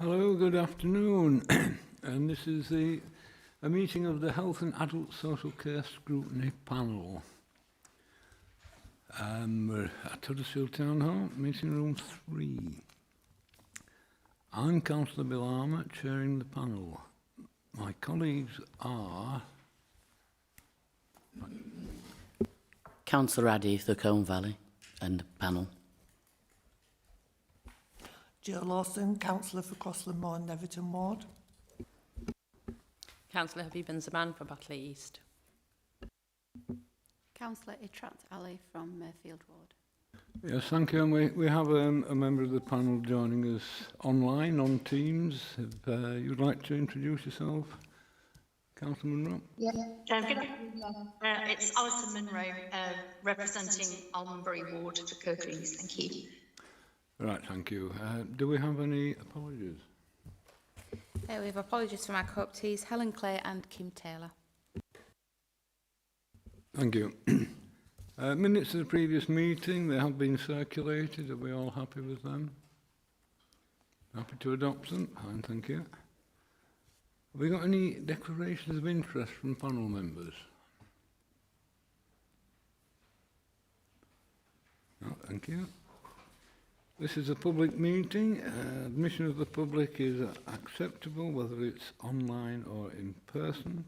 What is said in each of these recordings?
Hello, good afternoon. And this is a meeting of the Health and Adult Social Care Scrutiny Panel. We're at Huddersfield Town Hall, meeting room 3. I'm Councillor Bill Armour, chairing the panel. My colleagues are... Councillor Addy for Colne Valley and the panel. Jill Lawson, Councillor for Crossland Moor and Neverton Ward. Councillor Habib Zaman for Batley East. Councillor Itrat Ali from Mayfield Ward. Yes, thank you. And we have a member of the panel joining us online on Teams. If you'd like to introduce yourself, Councillor Munro. Yeah. It's Alison Munro, representing Almonbury Ward for Kirklees. Thank you. Right, thank you. Do we have any apologies? We have apologies for my co-optees, Helen Clay and Kim Taylor. Thank you. Minutes of the previous meeting, they have been circulated. Are we all happy with them? Happy to adopt them? Fine, thank you. Have we got any declarations of interest from panel members? No, thank you. This is a public meeting. Admission of the public is acceptable, whether it's online or in person.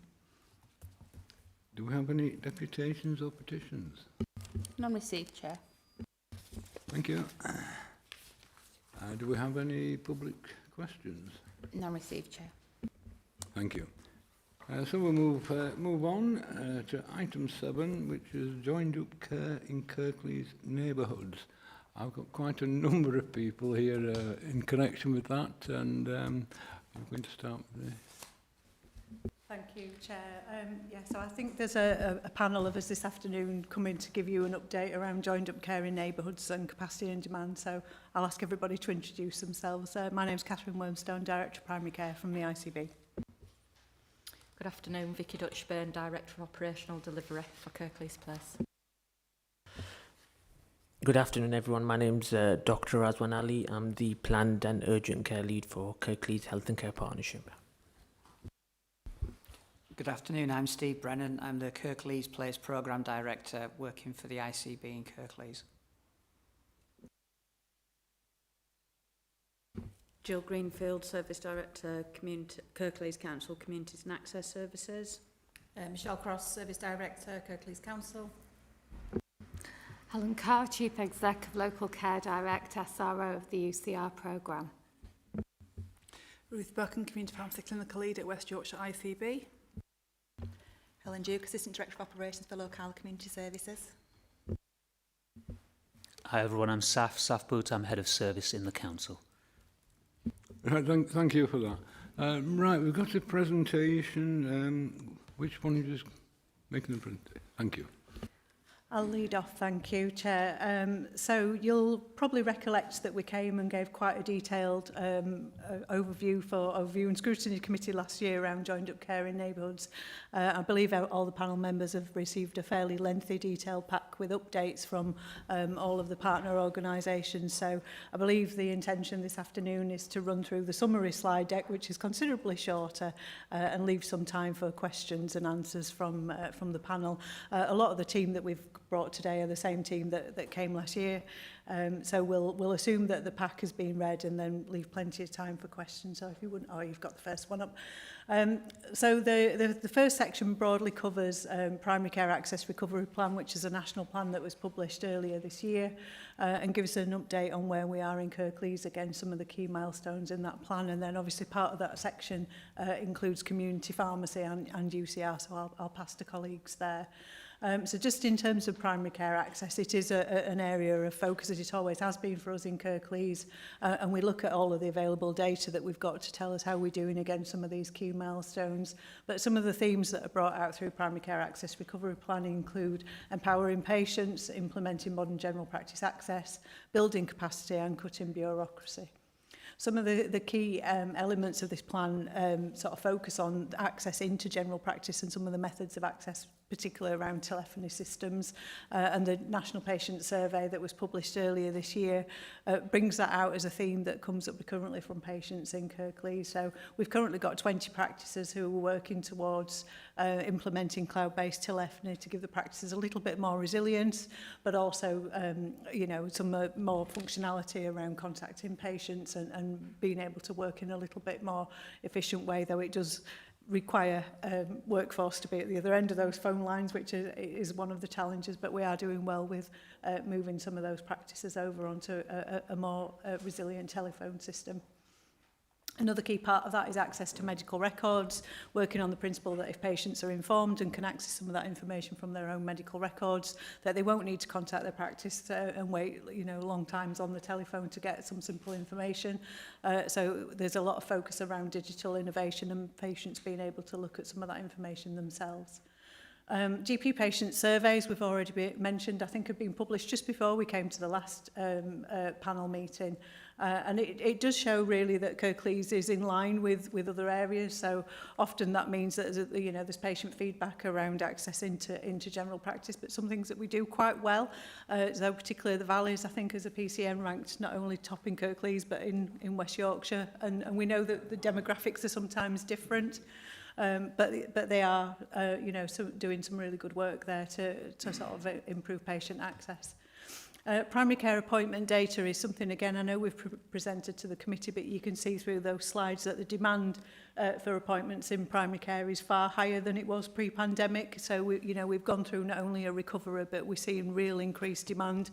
Do we have any deputations or petitions? None received, Chair. Thank you. Do we have any public questions? None received, Chair. Thank you. So we'll move on to item 7, which is joined up care in Kirklees neighbourhoods. I've got quite a number of people here in connection with that, and I'm going to start with this. Thank you, Chair. So I think there's a panel of us this afternoon coming to give you an update around joined-up care in neighbourhoods and capacity and demand. So I'll ask everybody to introduce themselves. My name's Catherine Wormstone, Director of Primary Care from the ICB. Good afternoon, Vicky Dutchburn, Director of Operational Delivery for Kirklees Place. Good afternoon, everyone. My name's Dr. Razwan Ali. I'm the Planned and Urgent Care Lead for Kirklees Health and Care Partnership. Good afternoon, I'm Steve Brennan. I'm the Kirklees Place Programme Director working for the ICB in Kirklees. Jill Greenfield, Service Director, Kirklees Council Communities and Access Services. Michelle Cross, Service Director, Kirklees Council. Helen Carr, Chief Exec of Local Care Direct, SRO of the UCR programme. Ruth Buchan, Community Pharmacy Clinical Lead at West Yorkshire ICB. Helen Duke, Assistant Director of Operations for Local Community Services. Hi everyone, I'm Saf Boot, I'm Head of Service in the Council. Right, thank you for that. Right, we've got a presentation. Which one are you just making the presentation? Thank you. I'll lead off, thank you, Chair. So you'll probably recollect that we came and gave quite a detailed overview and Scrutiny Committee last year around joined-up care in neighbourhoods. I believe all the panel members have received a fairly lengthy detailed pack with updates from all of the partner organisations. So I believe the intention this afternoon is to run through the summary slide deck, which is considerably shorter, and leave some time for questions and answers from the panel. A lot of the team that we've brought today are the same team that came last year. So we'll assume that the pack has been read and then leave plenty of time for questions. So if you wouldn't, you've got the first one up. So the first section broadly covers Primary Care Access Recovery Plan, which is a national plan that was published earlier this year, and gives an update on where we are in Kirklees, again, some of the key milestones in that plan. And then obviously part of that section includes community pharmacy and UCR, so I'll pass to colleagues there. So just in terms of primary care access, it is an area of focus, as it always has been for us in Kirklees, and we look at all of the available data that we've got to tell us how we're doing against some of these key milestones. But some of the themes that are brought out through Primary Care Access Recovery Plan include empowering patients, implementing modern general practice access, building capacity and cutting bureaucracy. Some of the key elements of this plan sort of focus on access into general practice and some of the methods of access particularly around telephony systems, and the National Patient Survey that was published earlier this year brings that out as a theme that comes up recurrently from patients in Kirklees. So we've currently got 20 practices who are working towards implementing cloud-based telephony to give the practices a little bit more resilience, but also you know, some more functionality around contacting patients and being able to work in a little bit more efficient way, though it does require workforce to be at the other end of those phone lines, which is one of the challenges, but we are doing well with moving some of those practices over onto a more resilient telephone system. Another key part of that is access to medical records, working on the principle that if patients are informed and can access some of that information from their own medical records, that they won't need to contact their practice and wait, you know, long times on the telephone to get some simple information. So there's a lot of focus around digital innovation and patients being able to look at some of that information themselves. GP patient surveys, we've already mentioned, I think have been published just before we came to the last panel meeting. And it does show really that Kirklees is in line with other areas. So often that means that you know, there's patient feedback around access into general practice, but some things that we do quite well. So particularly the Valleys, I think, as a PCN ranked not only top in Kirklees but in West Yorkshire. And we know that the demographics are sometimes different. But they are, you know, doing some really good work there to sort of improve patient access. Primary care appointment data is something, again, I know we've presented to the committee, but you can see through those slides that the demand for appointments in primary care is far higher than it was pre-pandemic. So, we've gone through not only a recovery, but we're seeing real increased demand,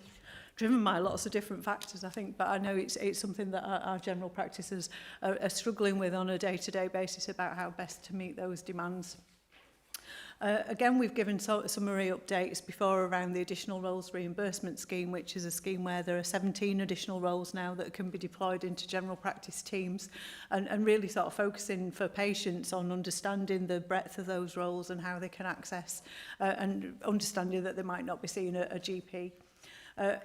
driven by lots of different factors, I think, but I know it's something that our general practices are struggling with on a day-to-day basis about how best to meet those demands. Again, we've given summary updates before around the additional roles reimbursement scheme, which is a scheme where there are 17 additional roles now that can be deployed into general practice teams, and really sort of focusing for patients on understanding the breadth of those roles and how they can access and understanding that they might not be seeing a GP.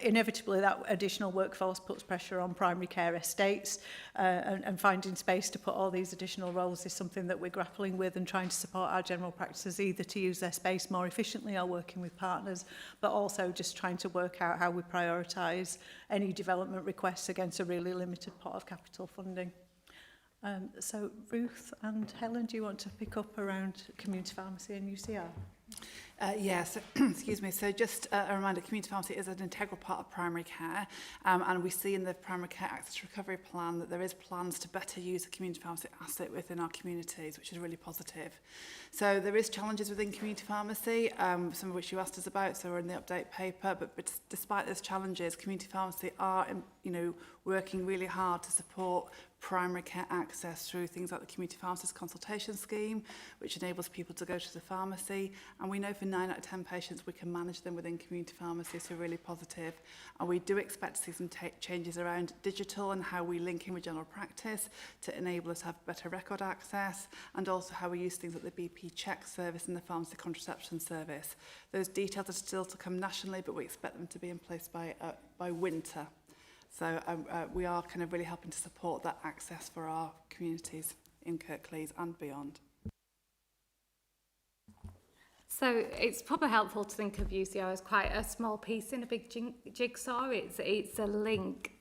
Inevitably, that additional workforce puts pressure on primary care estates, and finding space to put all these additional roles is something that we're grappling with and trying to support our general practices either to use their space more efficiently or working with partners, but also just trying to work out how we prioritise any development requests against a really limited pot of capital funding. So Ruth and Helen, do you want to pick up around community pharmacy and UCR? Yes, excuse me. So just a reminder, community pharmacy is an integral part of primary care, and we see in the primary care access recovery plan that there is plans to better use the community pharmacy asset within our communities, which is really positive. So there is challenges within community pharmacy, some of which you asked us about, so we're in the update paper, but despite those challenges, community pharmacy are, working really hard to support primary care access through things like the Community Pharmacist Consultation Scheme, which enables people to go to the pharmacy. And we know for 9 out of 10 patients we can manage them within community pharmacy, so really positive. And we do expect to see some changes around digital and how we link in with general practice to enable us to have better record access, and also how we use things like the BP check service and the pharmacy contraception service. Those details are still to come nationally, but we expect them to be in place by winter. So we are kind of really helping to support that access for our communities in Kirklees and beyond. So it's probably helpful to think of UCR as quite a small piece in a big jigsaw. It's a link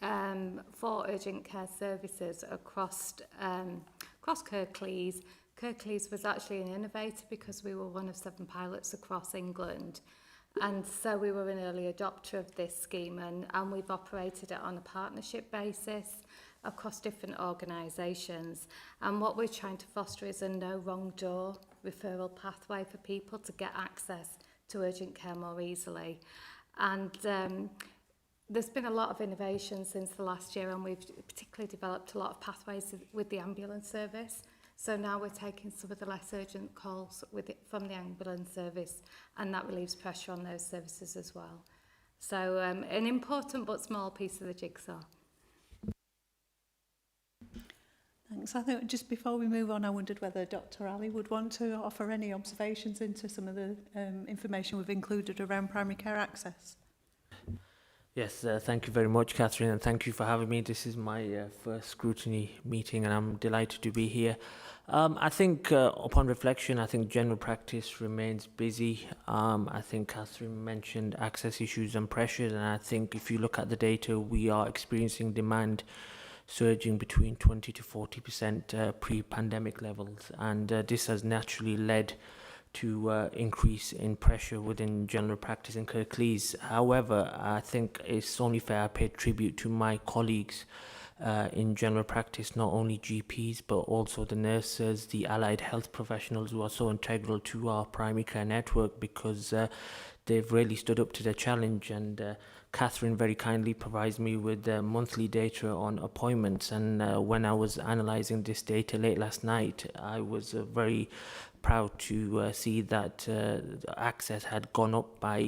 for urgent care services across Kirklees. Kirklees was actually an innovator because we were one of 7 pilots across England. And so we were an early adopter of this scheme, and we've operated it on a partnership basis across different organisations. And what we're trying to foster is a no wrong door referral pathway for people to get access to urgent care more easily. And there's been a lot of innovation since the last year, and we've particularly developed a lot of pathways with the ambulance service. So now we're taking some of the less urgent calls from the ambulance service, and that relieves pressure on those services as well. So an important but small piece of the jigsaw. Thanks. I think just before we move on, I wondered whether Dr. Ali would want to offer any observations into some of the information we've included around primary care access. Yes, thank you very much, Catherine, and thank you for having me. This is my first scrutiny meeting, and I'm delighted to be here. I think, upon reflection, I think general practice remains busy. I think Catherine mentioned access issues and pressures, and I think if you look at the data, we are experiencing demand surging between 20 to 40% pre-pandemic levels, and this has naturally led to increase in pressure within general practice in Kirklees. However, I think it's only fair I pay tribute to my colleagues in general practice, not only GPs, but also the nurses, the allied health professionals who are so integral to our primary care network, because they've really stood up to the challenge. And Catherine very kindly provides me with monthly data on appointments. And when I was analysing this data late last night, I was very proud to see that access had gone up by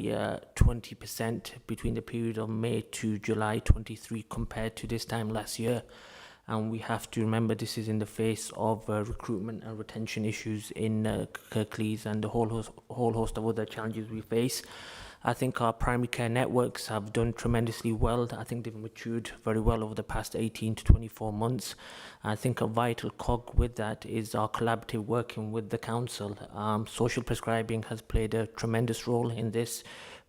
20% between the period of May to July 23 compared to this time last year. And we have to remember this is in the face of recruitment and retention issues in Kirklees and the whole host of other challenges we face. I think our primary care networks have done tremendously well. I think they've matured very well over the past 18 to 24 months. I think a vital cog with that is our collaborative working with the council. Social prescribing has played a tremendous role in this.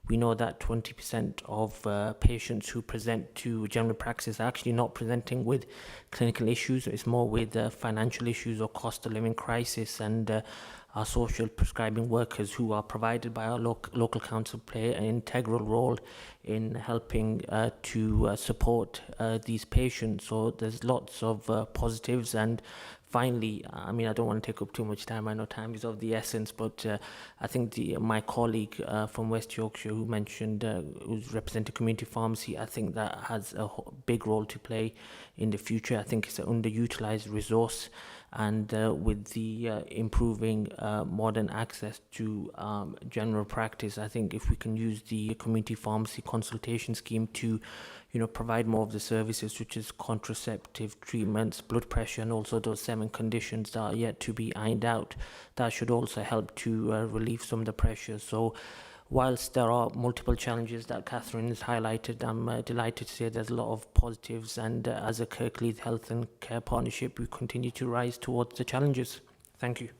We know that 20% of patients who present to general practice are actually not presenting with clinical issues. It's more with financial issues or cost of living crisis, and our social prescribing workers who are provided by our local council play an integral role in helping to support these patients. So there's lots of positives. And finally, I mean, I don't want to take up too much time. I know time is of the essence, but I think my colleague from West Yorkshire who mentioned, who's representing community pharmacy, I think that has a big role to play in the future. I think it's an underutilised resource. And with the improving modern access to general practice, I think if we can use the community pharmacy consultation scheme to, provide more of the services such as contraceptive treatments, blood pressure, and also those 7 conditions that are yet to be ironed out, that should also help to relieve some of the pressure. So whilst there are multiple challenges that Catherine has highlighted, I'm delighted to say there's a lot of positives, and as a Kirklees Health and Care Partnership, we continue to rise towards the challenges. Thank you.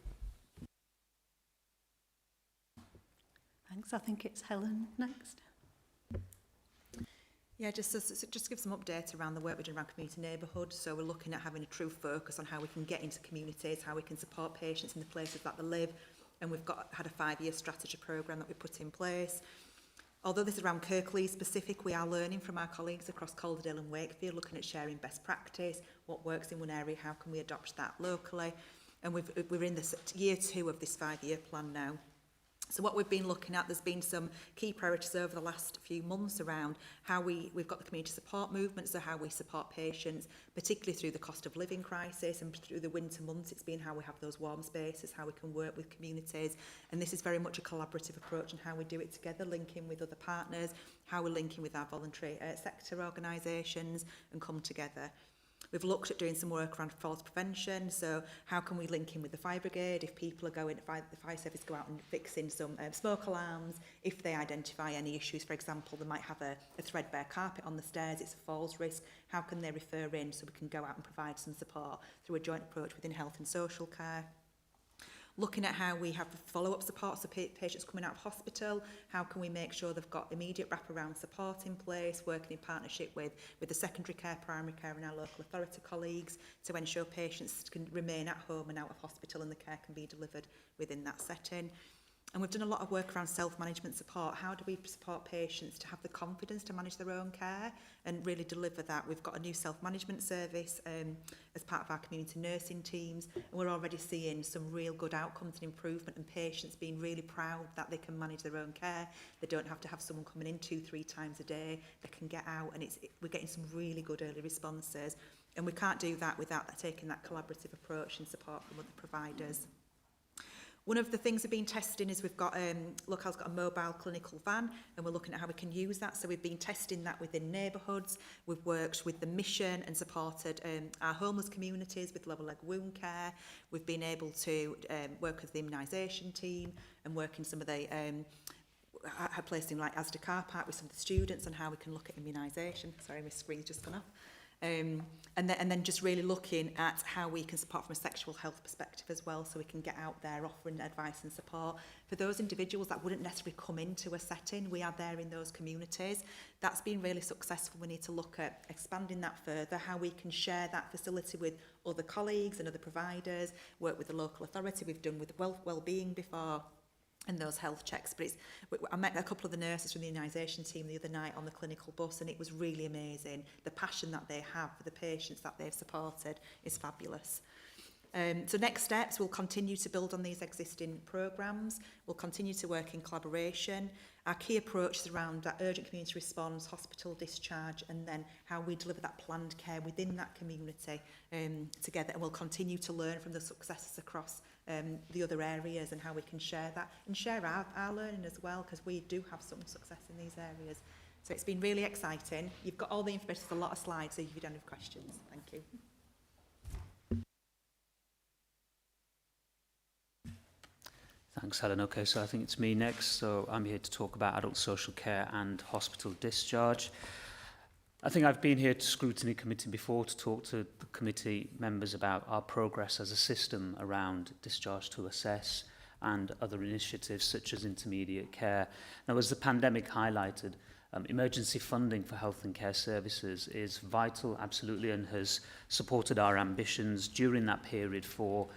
Thanks. I think it's Helen next. Yeah, just to give some updates around the work we're doing around community neighbourhoods. So we're looking at having a true focus on how we can get into communities, how we can support patients in the places that they live. And we've had a 5-year strategy programme that we put in place. Although this is around Kirklees specific, we are learning from our colleagues across Calderdale and Wakefield, looking at sharing best practice, what works in one area, how can we adopt that locally. And we're in the year 2 of this 5-year plan now. So what we've been looking at, there's been some key priorities over the last few months around how we've got the community support movement, so how we support patients, particularly through the cost of living crisis, and through the winter months it's been how we have those warm spaces, how we can work with communities. And this is very much a collaborative approach and how we do it together, linking with other partners, how we're linking with our voluntary sector organisations and come together. We've looked at doing some work around falls prevention, so how can we link in with the fire brigade if people are going, the fire service go out and fixing some smoke alarms, if they identify any issues, for example, they might have a threadbare carpet on the stairs, it's a falls risk, how can they refer in so we can go out and provide some support through a joint approach within health and social care. Looking at how we have follow-up support, so patients coming out of hospital, how can we make sure they've got immediate wraparound support in place, working in partnership with the secondary care, primary care and our local authority colleagues to ensure patients can remain at home and out of hospital and the care can be delivered within that setting. And we've done a lot of work around self-management support. How do we support patients to have the confidence to manage their own care and really deliver that? We've got a new self-management service as part of our community nursing teams, and we're already seeing some real good outcomes and improvement, and patients being really proud that they can manage their own care. They don't have to have someone coming in 2-3 times a day. They can get out, and we're getting some really good early responses. And we can't do that without taking that collaborative approach and support from other providers. One of the things we've been testing is we've got, Local's got a mobile clinical van, and we're looking at how we can use that. So we've been testing that within neighbourhoods. We've worked with the mission and supported our homeless communities with level leg wound care. We've been able to work with the immunisation team and work in some of the had placed in like Asda car park with some of the students and how we can look at immunisation. Sorry, my screen's just gone off. And then just really looking at how we can support from a sexual health perspective as well, so we can get out there offering advice and support for those individuals that wouldn't necessarily come into a setting. We are there in those communities. That's been really successful. We need to look at expanding that further, how we can share that facility with other colleagues and other providers, work with the local authority. We've done with wellbeing before, and those health checks. But I met a couple of the nurses from the immunisation team the other night on the clinical bus, and it was really amazing. The passion that they have for the patients that they've supported is fabulous. So next steps, we'll continue to build on these existing programmes. We'll continue to work in collaboration. Our key approach is around that urgent community response, hospital discharge, and then how we deliver that planned care within that community together. And we'll continue to learn from the successes across the other areas and how we can share that and share our learning as well, because we do have some success in these areas. So it's been really exciting. You've got all the information, there's a lot of slides, so if you don't have questions, thank you. Thanks, Helen. Okay, so I think it's me next. So I'm here to talk about adult social care and hospital discharge. I think I've been here to Scrutiny Committee before to talk to the committee members about our progress as a system around discharge to assess and other initiatives such as intermediate care. Now, as the pandemic highlighted, emergency funding for health and care services is vital, absolutely, and has supported our ambitions during that period for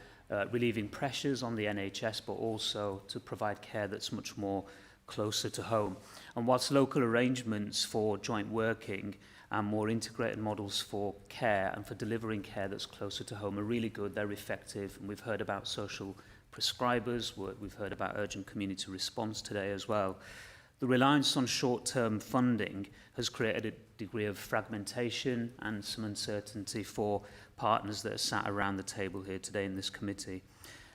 relieving pressures on the NHS, but also to provide care that's much more closer to home. And whilst local arrangements for joint working and more integrated models for care and for delivering care that's closer to home are really good, they're effective, and we've heard about social prescribers, we've heard about urgent community response today as well. The reliance on short-term funding has created a degree of fragmentation and some uncertainty for partners that are sat around the table here today in this committee.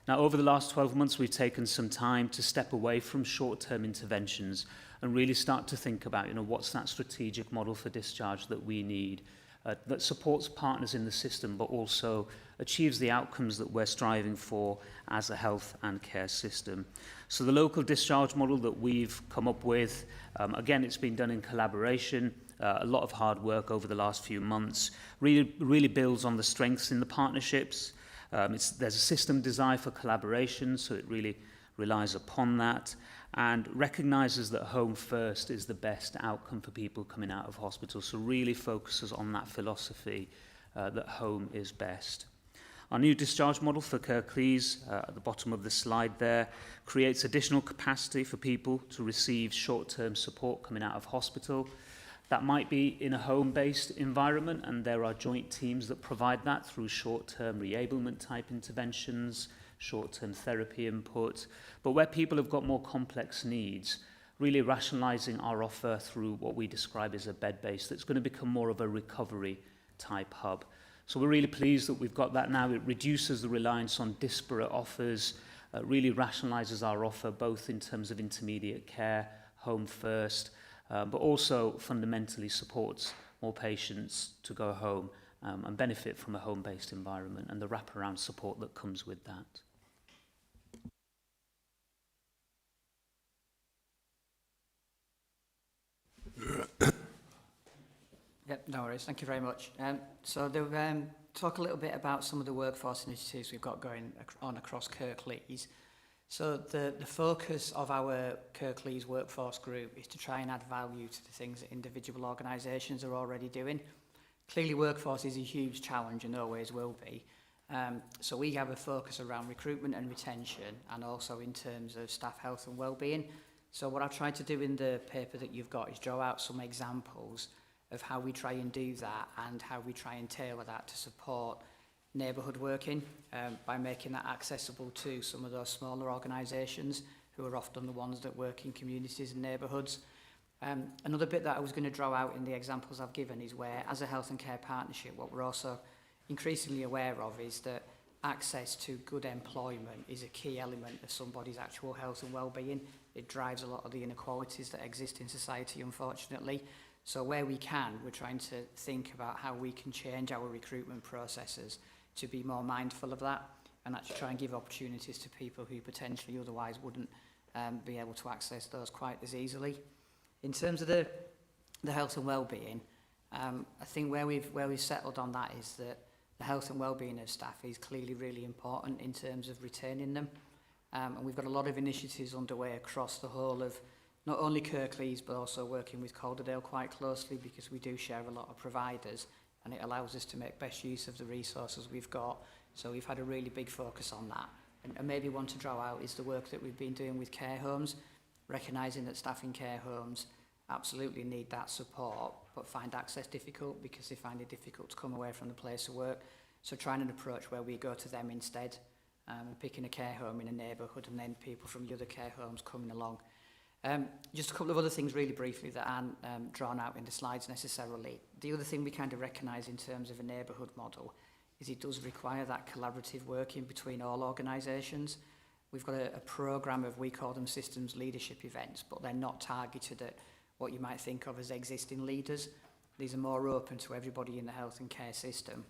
Now, over the last 12 months, we've taken some time to step away from short-term interventions and really start to think about, what's that strategic model for discharge that we need, that supports partners in the system, but also achieves the outcomes that we're striving for as a health and care system. So the local discharge model that we've come up with, again, it's been done in collaboration, a lot of hard work over the last few months, really builds on the strengths in the partnerships. There's a system designed for collaboration, so it really relies upon that, and recognises that home first is the best outcome for people coming out of hospital, so really focuses on that philosophy that home is best. Our new discharge model for Kirklees, at the bottom of the slide there, creates additional capacity for people to receive short-term support coming out of hospital. That might be in a home-based environment, and there are joint teams that provide that through short-term reablement type interventions, short-term therapy input. But where people have got more complex needs, really rationalising our offer through what we describe as a bed base that's going to become more of a recovery type hub. So we're really pleased that we've got that now. It reduces the reliance on disparate offers, really rationalises our offer both in terms of intermediate care, home first, but also fundamentally supports more patients to go home and benefit from a home-based environment and the wraparound support that comes with that. Yep, no worries. Thank you very much. So talk a little bit about some of the workforce initiatives we've got going on across Kirklees. So the focus of our Kirklees workforce group is to try and add value to the things that individual organisations are already doing. Clearly, workforce is a huge challenge and always will be. So we have a focus around recruitment and retention, and also in terms of staff health and wellbeing. So what I've tried to do in the paper that you've got is draw out some examples of how we try and do that and how we try and tailor that to support neighbourhood working by making that accessible to some of those smaller organisations who are often the ones that work in communities and neighbourhoods. Another bit that I was going to draw out in the examples I've given is where, as a health and care partnership, what we're also increasingly aware of is that access to good employment is a key element of somebody's actual health and well-being. It drives a lot of the inequalities that exist in society, unfortunately. So where we can, we're trying to think about how we can change our recruitment processes to be more mindful of that and actually try and give opportunities to people who potentially otherwise wouldn't be able to access those quite as easily. In terms of the health and well-being, I think where we've settled on that is that the health and well-being of staff is clearly really important in terms of retaining them. And we've got a lot of initiatives underway across the whole of not only Kirklees, but also working with Calderdale quite closely, because we do share a lot of providers, and it allows us to make best use of the resources we've got. So we've had a really big focus on that. And maybe one to draw out is the work that we've been doing with care homes, recognising that staff in care homes absolutely need that support, but find access difficult because they find it difficult to come away from the place of work. So trying an approach where we go to them instead, picking a care home in a neighbourhood, and then people from the other care homes coming along. Just a couple of other things really briefly that aren't drawn out in the slides necessarily. The other thing we kind of recognise in terms of a neighbourhood model is it does require that collaborative working between all organisations. We've got a programme of, we call them systems leadership events, but they're not targeted at what you might think of as existing leaders. These are more open to everybody in the health and care system.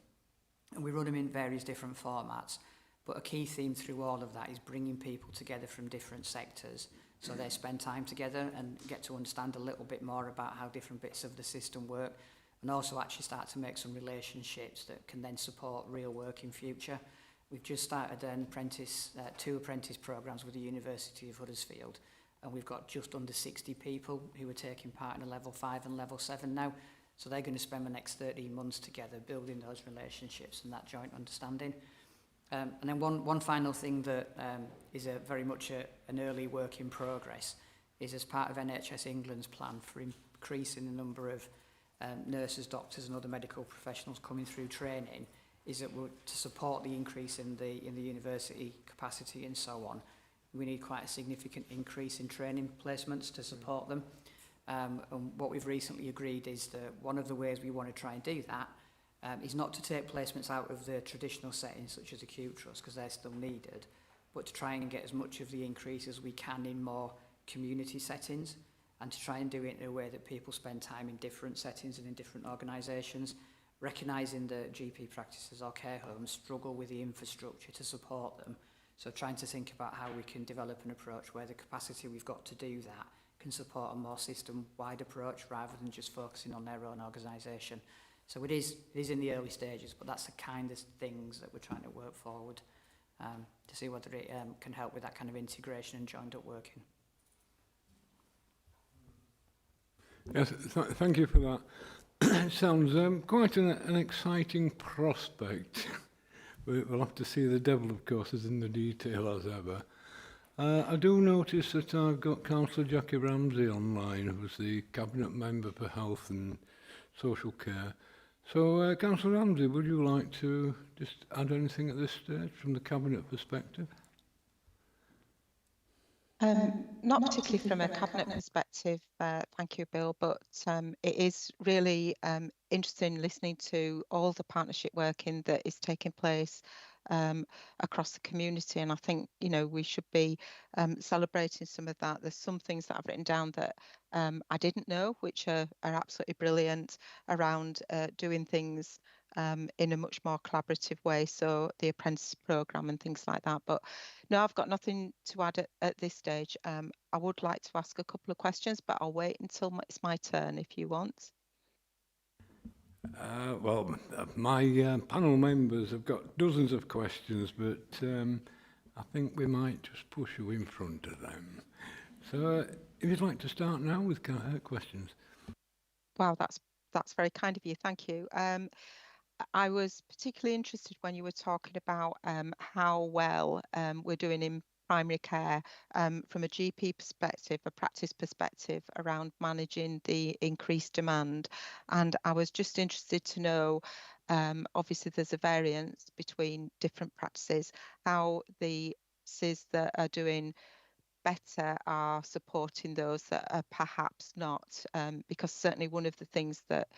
And we run them in various different formats. But a key theme through all of that is bringing people together from different sectors, so they spend time together and get to understand a little bit more about how different bits of the system work, and also actually start to make some relationships that can then support real work in future. We've just started two apprentice programmes with the University of Huddersfield, and we've got just under 60 people who are taking part in a level 5 and level 7 now. So they're going to spend the next 13 months together building those relationships and that joint understanding. And then one final thing that is very much an early work in progress is, as part of NHS England's plan for increasing the number of nurses, doctors and other medical professionals coming through training, is that to support the increase in the university capacity and so on, we need quite a significant increase in training placements to support them. And what we've recently agreed is that one of the ways we want to try and do that is not to take placements out of the traditional settings such as acute trusts, because they're still needed, but to try and get as much of the increase as we can in more community settings, and to try and do it in a way that people spend time in different settings and in different organisations, recognising that GP practices or care homes struggle with the infrastructure to support them. So trying to think about how we can develop an approach where the capacity we've got to do that can support a more system-wide approach rather than just focusing on their own organisation. So it is in the early stages, but that's the kind of things that we're trying to work forward to see whether it can help with that kind of integration and joined up working. Yes, thank you for that. It sounds quite an exciting prospect. We'll have to see. The devil, of course, is in the detail as ever. I do notice that I've got Councillor Jackie Ramsey online, who's the Cabinet Member for Health and Social Care. So, Councillor Ramsey, would you like to just add anything at this stage from the Cabinet perspective? Not particularly from a cabinet perspective, thank you, Bill, but it is really interesting listening to all the partnership working that is taking place across the community, and I think, you know, we should be celebrating some of that. There's some things that I've written down that I didn't know, which are absolutely brilliant, around doing things in a much more collaborative way, so the apprentice programme and things like that. But no, I've got nothing to add at this stage. I would like to ask a couple of questions, but I'll wait until it's my turn if you want. Well, my panel members have got dozens of questions, but I think we might just push you in front of them. So if you'd like to start now with questions. Wow, that's very kind of you. Thank you. I was particularly interested when you were talking about how well we're doing in primary care from a GP perspective, a practice perspective, around managing the increased demand. And I was just interested to know, obviously there's a variance between different practices, how the practices that are doing better are supporting those that are perhaps not, because certainly one of the things that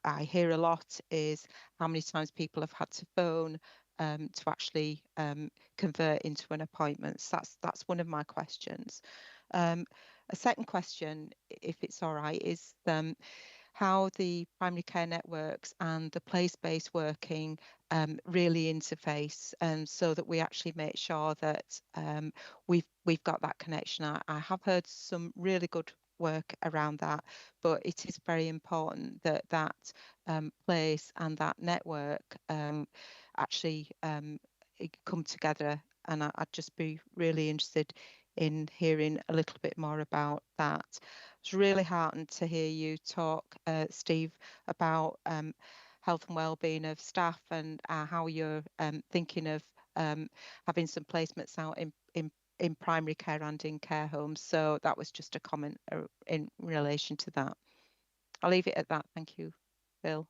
I hear a lot is how many times people have had to phone to actually convert into an appointment. So that's one of my questions. A second question, if it's all right, is how the primary care networks and the place-based working really interface, so that we actually make sure that we've got that connection. I have heard some really good work around that, but it is very important that that place and that network actually come together. And I'd just be really interested in hearing a little bit more about that. It's really heartened to hear you talk, Steve, about health and well-being of staff and how you're thinking of having some placements out in primary care and in care homes. So that was just a comment in relation to that. I'll leave it at that. Thank you, Phil.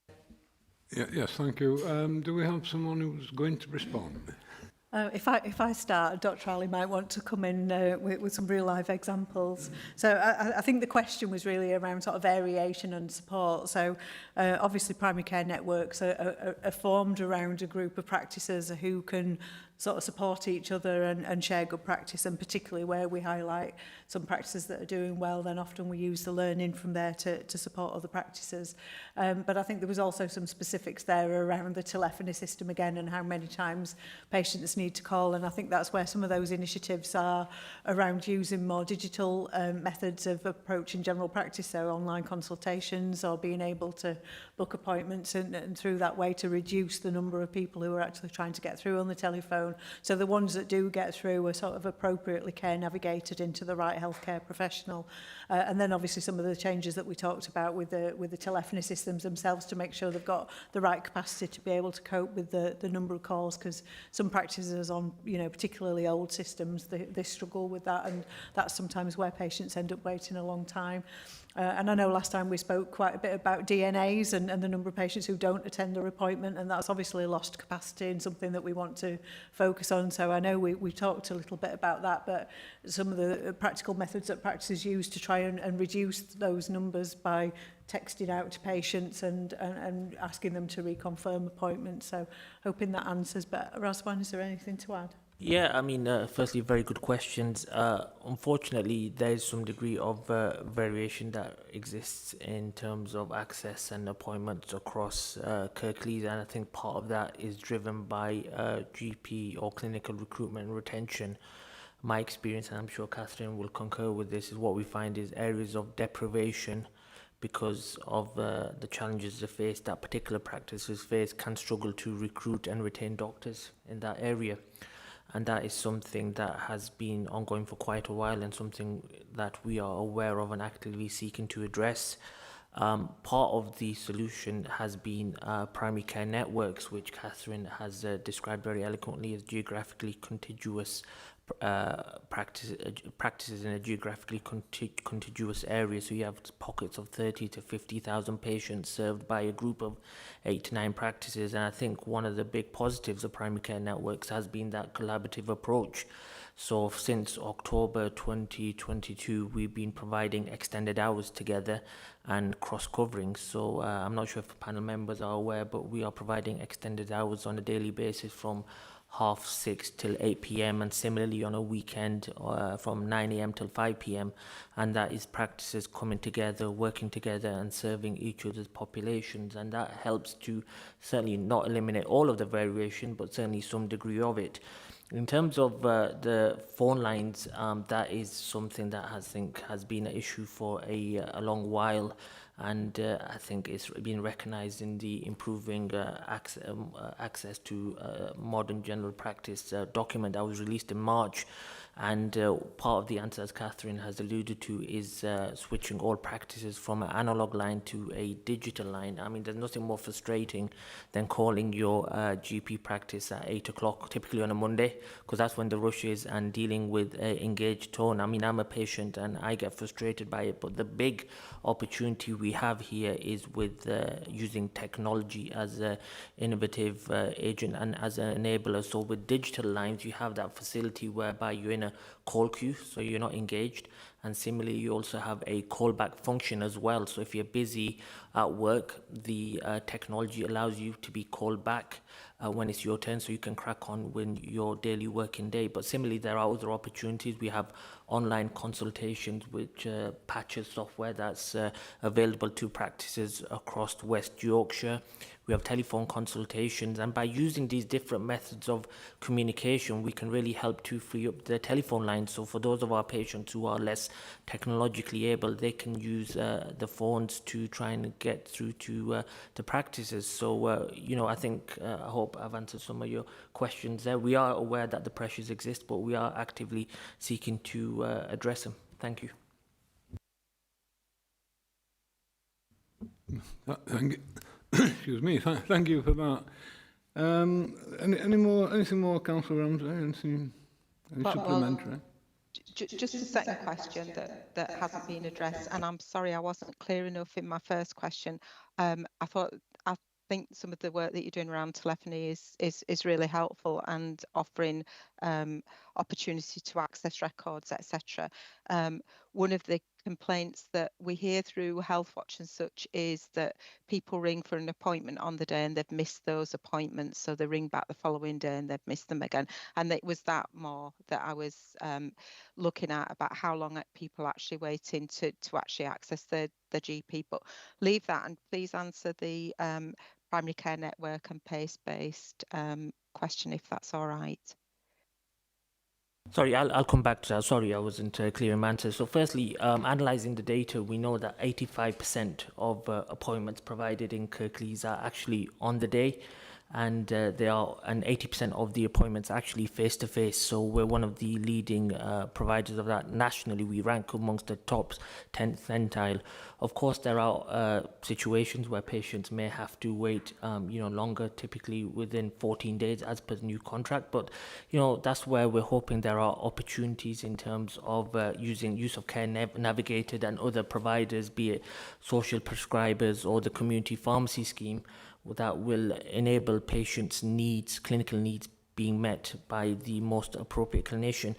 Yes, thank you. Do we have someone who's going to respond? If I start, Dr. Ali might want to come in with some real life examples. So I think the question was really around sort of variation and support. So obviously primary care networks are formed around a group of practices who can sort of support each other and share good practice, and particularly where we highlight some practices that are doing well, then often we use the learning from there to support other practices. But I think there was also some specifics there around the telephony system again and how many times patients need to call, and I think that's where some of those initiatives are around using more digital methods of approaching general practice, so online consultations or being able to book appointments and through that way to reduce the number of people who are actually trying to get through on the telephone. So the ones that do get through are sort of appropriately care navigated into the right healthcare professional. And then obviously some of the changes that we talked about with the telephony systems themselves to make sure they've got the right capacity to be able to cope with the number of calls, because some practices on, you know, particularly old systems, they struggle with that, and that's sometimes where patients end up waiting a long time. And I know last time we spoke quite a bit about DNAs and the number of patients who don't attend their appointment, and that's obviously lost capacity and something that we want to focus on. So I know we talked a little bit about that, but some of the practical methods that practices use to try and reduce those numbers by texting out to patients and asking them to reconfirm appointments. So hoping that answers. But Razwan, is there anything to add? Yeah, I mean, firstly, very good questions. Unfortunately, there is some degree of variation that exists in terms of access and appointments across Kirklees, and I think part of that is driven by GP or clinical recruitment and retention. My experience, and I'm sure Catherine will concur with this, is what we find is areas of deprivation because of the challenges they face, that particular practices face, can struggle to recruit and retain doctors in that area. And that is something that has been ongoing for quite a while and something that we are aware of and actively seeking to address. Part of the solution has been primary care networks, which Catherine has described very eloquently as geographically contiguous practices in a geographically contiguous area. So you have pockets of 30 to 50,000 patients served by a group of 8 to 9 practices. And I think one of the big positives of primary care networks has been that collaborative approach. So since October 2022, we've been providing extended hours together and cross-covering. So I'm not sure if panel members are aware, but we are providing extended hours on a daily basis from 6:30 till 8 p.m. and similarly on a weekend from 9 a.m. till 5 p.m. And that is practices coming together, working together and serving each other's populations. And that helps to certainly not eliminate all of the variation, but certainly some degree of it. In terms of the phone lines, that is something that I think has been an issue for a long while. And I think it's been recognised in the improving access to modern general practice document that was released in March. And part of the answer, as Catherine has alluded to, is switching all practices from an analog line to a digital line. I mean, there's nothing more frustrating than calling your GP practice at 8 o'clock, typically on a Monday, because that's when the rush is, and dealing with an engaged tone. I mean, I'm a patient and I get frustrated by it, but the big opportunity we have here is with using technology as an innovative agent and as an enabler. So with digital lines, you have that facility whereby you're in a call queue, so you're not engaged, and similarly you also have a callback function as well. So if you're busy at work, the technology allows you to be called back when it's your turn, so you can crack on with your daily working day. But similarly, there are other opportunities. We have online consultations, which patches software that's available to practices across West Yorkshire. We have telephone consultations, and by using these different methods of communication, we can really help to free up the telephone lines. So for those of our patients who are less technologically able, they can use the phones to try and get through to the practices. So, you know, I think, I hope I've answered some of your questions there. We are aware that the pressures exist, but we are actively seeking to address them. Thank you. Thank you. Excuse me. Thank you for that. Anything more, Councillor Ramsey? Anything supplementary? Just a second question that hasn't been addressed, and I'm sorry I wasn't clear enough in my first question. I think some of the work that you're doing around telephony is really helpful, and offering opportunity to access records, etc. One of the complaints that we hear through Health Watch and such is that people ring for an appointment on the day and they've missed those appointments, so they ring back the following day and they've missed them again. And it was that more that I was looking at, about how long people actually waiting to actually access the GP. But leave that, and please answer the primary care network and pace-based question, if that's all right. Sorry, I'll come back to that. Sorry, I wasn't clear in my answer. So firstly, analysing the data, we know that 85% of appointments provided in Kirklees are actually on the day, and 80% of the appointments are actually face-to-face. So we're one of the leading providers of that. Nationally, we rank amongst the top 10th centile. Of course, there are situations where patients may have to wait, longer, typically within 14 days as per the new contract. But, that's where we're hoping there are opportunities in terms of use of care navigated and other providers, be it social prescribers or the community pharmacy scheme, that will enable patients' needs, clinical needs, being met by the most appropriate clinician.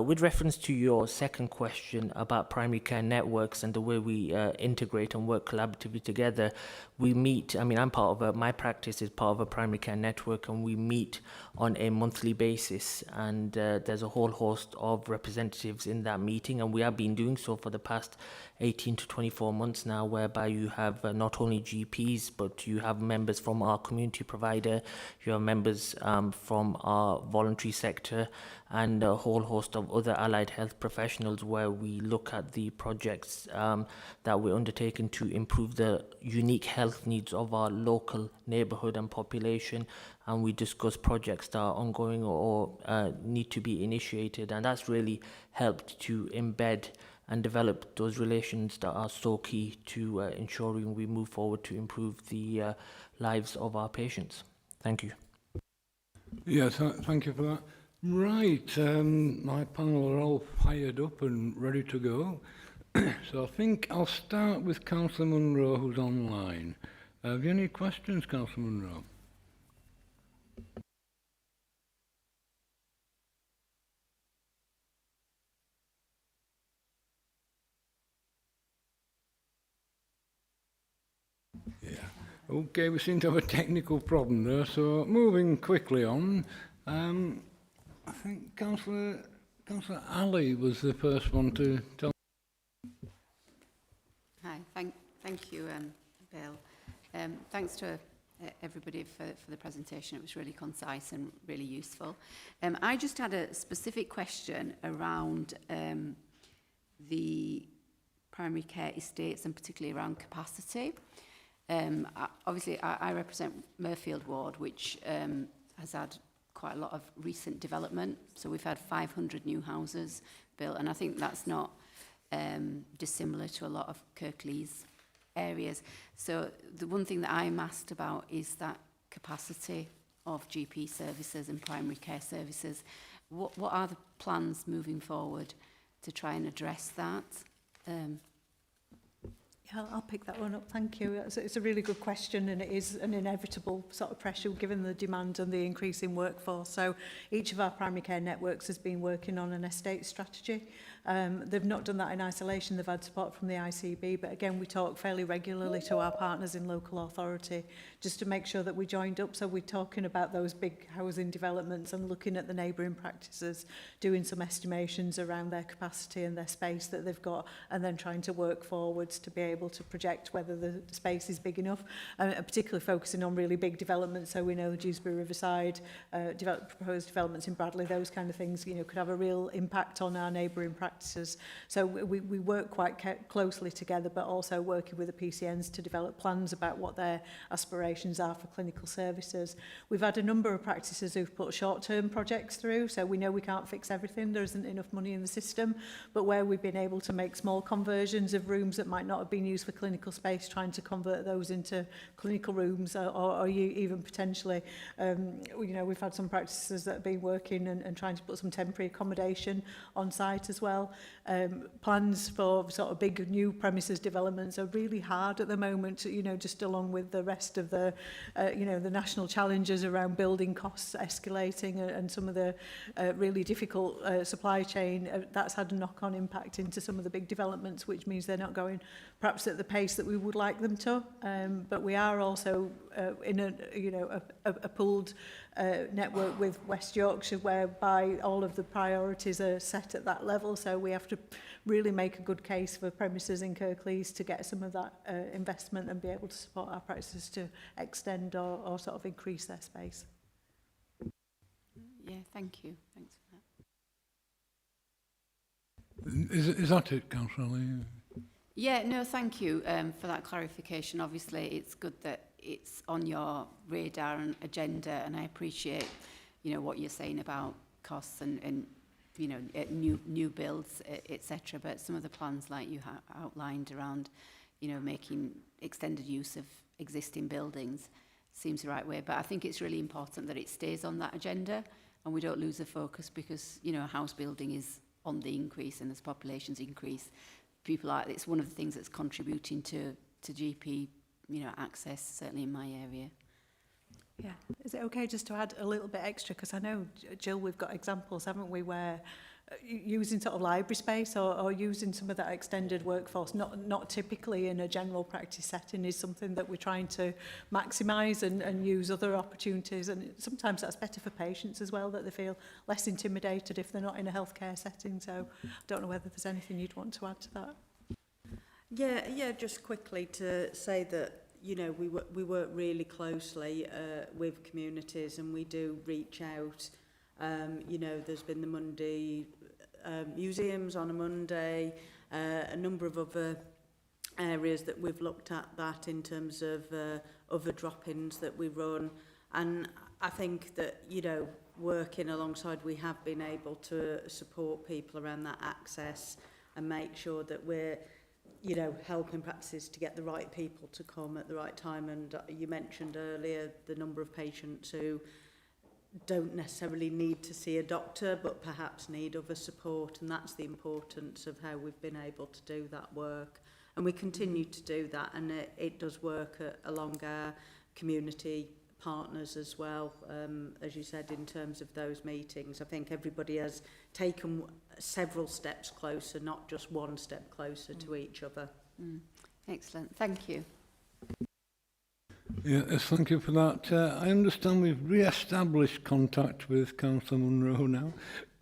With reference to your second question about primary care networks and the way we integrate and work collaboratively together, we meet, I'm part of my practice is part of a primary care network, and we meet on a monthly basis, and there's a whole host of representatives in that meeting, and we have been doing so for the past 18 to 24 months now, whereby you have not only GPs, but you have members from our community provider, you have members from our voluntary sector, and a whole host of other allied health professionals, where we look at the projects that we're undertaking to improve the unique health needs of our local neighbourhood and population, and we discuss projects that are ongoing or need to be initiated, and that's really helped to embed and develop those relations that are so key to ensuring we move forward to improve the lives of our patients. Thank you. Yes, thank you for that. Right, my panel are all fired up and ready to go. So I think I'll start with Councillor Munro, who's online. Have you any questions, Councillor Munro? Yeah. Okay, we seem to have a technical problem there, so moving quickly on. I think Councillor Ali was the first one to tell. Hi, thank you, Bill. Thanks to everybody for the presentation. It was really concise and really useful. I just had a specific question around the primary care estates, and particularly around capacity. Obviously, I represent Murfield Ward, which has had quite a lot of recent development. So we've had 500 new houses built, and I think that's not dissimilar to a lot of Kirklees areas. So the one thing that I'm asked about is that capacity of GP services and primary care services. What are the plans moving forward to try and address that? Yeah, I'll pick that one up. Thank you. It's a really good question, and it is an inevitable sort of pressure given the demand and the increase in workforce. So each of our primary care networks has been working on an estate strategy. They've not done that in isolation. They've had support from the ICB, but again, we talk fairly regularly to our partners in local authority just to make sure that we joined up. So we're talking about those big housing developments and looking at the neighbouring practices, doing some estimations around their capacity and their space that they've got, and then trying to work forwards to be able to project whether the space is big enough, particularly focusing on really big developments. So we know Dewsbury Riverside, proposed developments in Bradley, those kind of things, you know, could have a real impact on our neighbouring practices. So we work quite closely together, but also working with the PCNs to develop plans about what their aspirations are for clinical services. We've had a number of practices who've put short-term projects through, so we know we can't fix everything. There isn't enough money in the system, but where we've been able to make small conversions of rooms that might not have been used for clinical space, trying to convert those into clinical rooms, or even potentially, you know, we've had some practices that have been working and trying to put some temporary accommodation on site as well. Plans for sort of big new premises developments are really hard at the moment, you know, just along with the rest of the, you know, the national challenges around building costs escalating and some of the really difficult supply chain. That's had a knock-on impact into some of the big developments, which means they're not going perhaps at the pace that we would like them to. But we are also in a, you know, a pooled network with West Yorkshire, whereby all of the priorities are set at that level. So we have to really make a good case for premises in Kirklees to get some of that investment and be able to support our practices to extend or sort of increase their space. Yeah, thank you. Thanks for that. Is that it, Councillor Lee? Yeah, no, thank you for that clarification. Obviously, it's good that it's on your radar and agenda, and I appreciate, you know, what you're saying about costs and you know, new builds, etc. But some of the plans, like you outlined around, you know, making extended use of existing buildings, seems the right way. But I think it's really important that it stays on that agenda and we don't lose the focus, because, you know, house building is on the increase, and as populations increase, people are, it's one of the things that's contributing to GP, you know, access, certainly in my area. Yeah, is it okay just to add a little bit extra? Because I know, Jill, we've got examples, haven't we, where using sort of library space or using some of that extended workforce, not typically in a general practice setting, is something that we're trying to maximise and use other opportunities. And sometimes that's better for patients as well, that they feel less intimidated if they're not in a healthcare setting. So I don't know whether there's anything you'd want to add to that. Yeah, just quickly to say that, you know, we work really closely with communities, and we do reach out. You know, there's been the Monday museums on a Monday, a number of other areas that we've looked at that in terms of other drop-ins that we run. And I think that, you know, working alongside, we have been able to support people around that access and make sure that we're, you know, helping practices to get the right people to come at the right time. And you mentioned earlier the number of patients who don't necessarily need to see a doctor, but perhaps need other support, and that's the importance of how we've been able to do that work. And we continue to do that, and it does work along our community partners as well. As you said, in terms of those meetings, I think everybody has taken several steps closer, not just one step closer to each other. Excellent, thank you. Yes, thank you for that. I understand we've re-established contact with Councillor Munro now.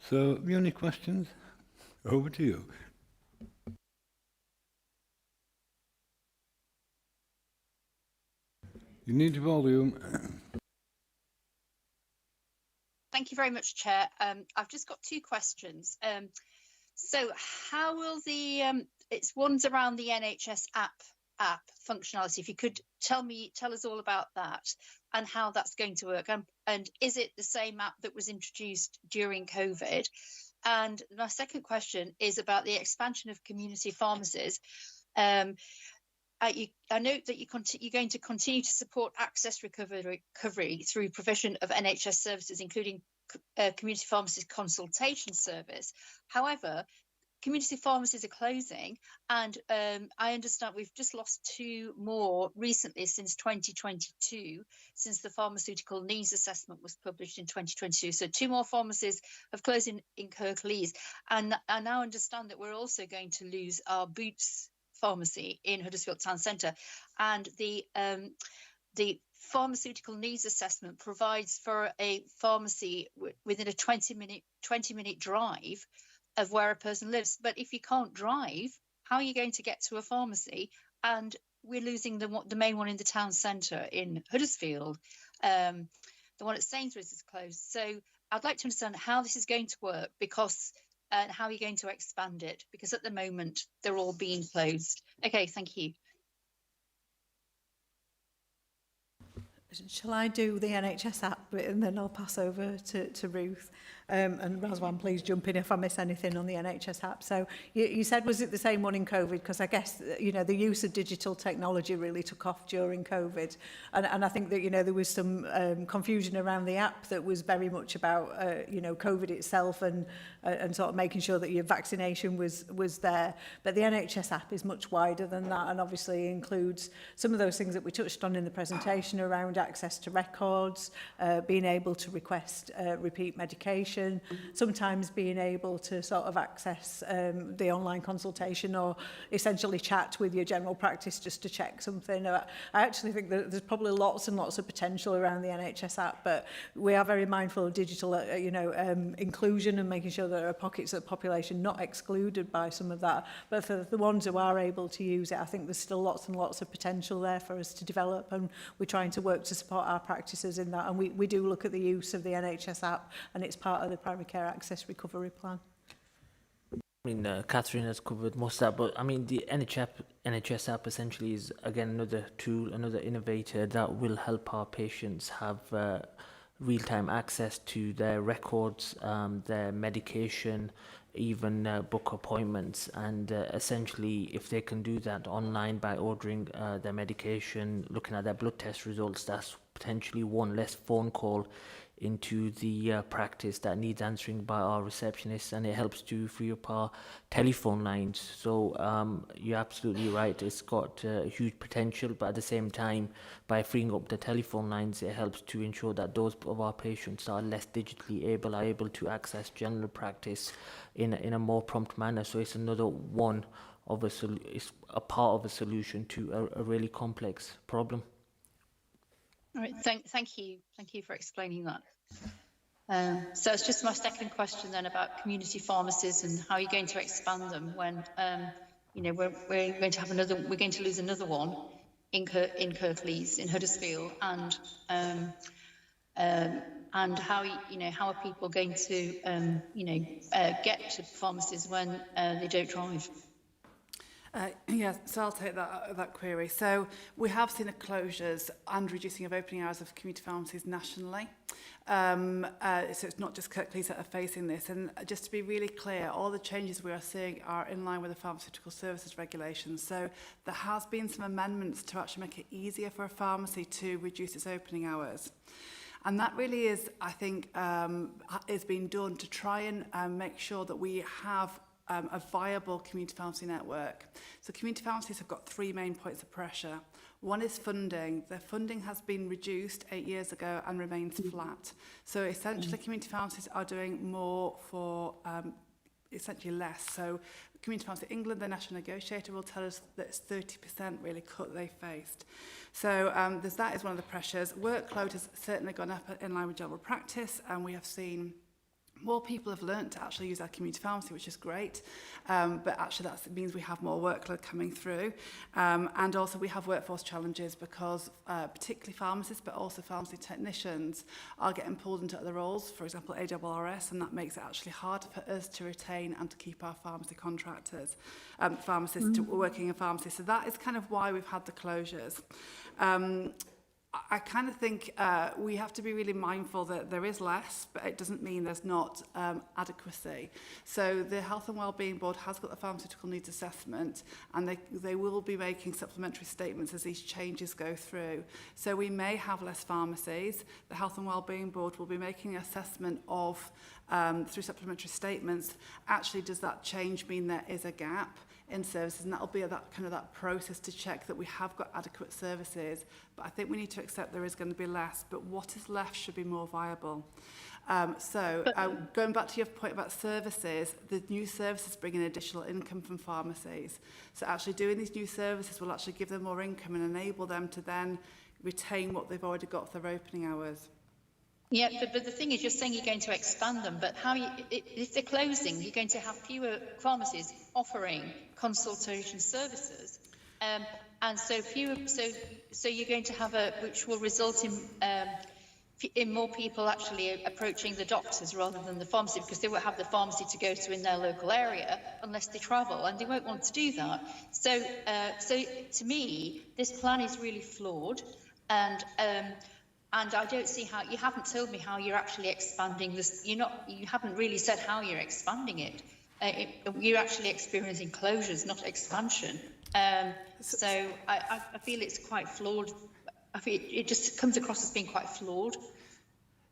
So, have you any questions? Over to you. You need volume. Thank you very much, Chair. I've just got two questions. So how will the, it's one's around the NHS app functionality. If you could tell us all about that and how that's going to work. And is it the same app that was introduced during COVID? And my second question is about the expansion of community pharmacies. I note that you're going to continue to support access recovery through provision of NHS services, including community pharmacies consultation service. However, community pharmacies are closing, and I understand we've just lost 2 more recently since 2022, since the pharmaceutical needs assessment was published in 2022. So 2 more pharmacies have closed in Kirklees, and I now understand that we're also going to lose our Boots pharmacy in Huddersfield Town Centre, and the pharmaceutical needs assessment provides for a pharmacy within a 20-minute drive of where a person lives. But if you can't drive, how are you going to get to a pharmacy? And we're losing the main one in the town centre in Huddersfield. The one at Sainsbury's is closed. So I'd like to understand how this is going to work, because and how you're going to expand it, because at the moment they're all being closed. Okay, thank you. Shall I do the NHS app bit and then I'll pass over to Ruth? And Razwan, please jump in if I miss anything on the NHS app. So you said, was it the same one in COVID? Because I guess, you know, the use of digital technology really took off during COVID. And I think that, you know, there was some confusion around the app that was very much about, you know, COVID itself and sort of making sure that your vaccination was there. But the NHS app is much wider than that, and obviously includes some of those things that we touched on in the presentation around access to records, being able to request repeat medication, sometimes being able to sort of access the online consultation or essentially chat with your general practice just to check something. I actually think that there's probably lots and lots of potential around the NHS app, but we are very mindful of digital you know, inclusion and making sure that there are pockets of the population not excluded by some of that. But for the ones who are able to use it, I think there's still lots and lots of potential there for us to develop, and we're trying to work to support our practices in that. And we do look at the use of the NHS app, and it's part of the Primary Care Access Recovery Plan. I mean, Catherine has covered most of that, but I mean, the NHS app essentially is, again, another tool, another innovator that will help our patients have real-time access to their records, their medication, even book appointments. And essentially, if they can do that online by ordering their medication, looking at their blood test results, that's potentially one less phone call into the practice that needs answering by our receptionists, and it helps to free up our telephone lines. So you're absolutely right, it's got huge potential, but at the same time, by freeing up the telephone lines, it helps to ensure that those of our patients are less digitally able, are able to access general practice in a more prompt manner. So it's another one of it's a part of a solution to a really complex problem. All right, thank you for explaining that. So it's just my second question then about community pharmacies and how you're going to expand them when you know we're going to have we're going to lose another one in Kirklees in Huddersfield, and how you know how are people going to you know get to pharmacies when they don't drive? Yes, so I'll take that query. So we have seen the closures and reducing of opening hours of community pharmacies nationally. So it's not just Kirklees that are facing this. And just to be really clear, all the changes we are seeing are in line with the pharmaceutical services regulations. So there has been some amendments to actually make it easier for a pharmacy to reduce its opening hours. And that really is, I think, is being done to try and make sure that we have a viable community pharmacy network. So community pharmacies have got 3 main points of pressure. One is funding. Their funding has been reduced 8 years ago and remains flat. So essentially community pharmacies are doing more for essentially less. So Community Pharmacy England, the national negotiator, will tell us that it's 30% really cut they faced. So that is one of the pressures. Workload has certainly gone up in line with general practice, and we have seen more people have learnt to actually use our community pharmacy, which is great, but actually that means we have more workload coming through, and also we have workforce challenges because particularly pharmacists but also pharmacy technicians are getting pulled into other roles, for example AWRS, and that makes it actually hard for us to retain and to keep our pharmacy contractors, pharmacists working in pharmacy. So that is kind of why we've had the closures. I kind of think we have to be really mindful that there is less, but it doesn't mean there's not adequacy. So the Health and Wellbeing Board has got the pharmaceutical needs assessment, and they will be making supplementary statements as these changes go through. So we may have less pharmacies. The Health and Wellbeing Board will be making an assessment of, through supplementary statements, actually does that change mean there is a gap in services, and that'll be that process to check that we have got adequate services. But I think we need to accept there is going to be less, but what is left should be more viable. Going back to your point about services, the new services bring in additional income from pharmacies. So actually doing these new services will actually give them more income and enable them to then retain what they've already got for their opening hours. Yeah, but the thing is, you're saying you're going to expand them, but if they're closing, you're going to have fewer pharmacies offering consultation services, and so fewer. So you're going to have which will result in more people actually approaching the doctors rather than the pharmacy, because they won't have the pharmacy to go to in their local area unless they travel, and they won't want to do that. So to me, this plan is really flawed, and I don't see how. You haven't told me how you're actually expanding this. You haven't really said how you're expanding it. You're actually experiencing closures, not expansion. So I feel it's quite flawed. I feel it just comes across as being quite flawed.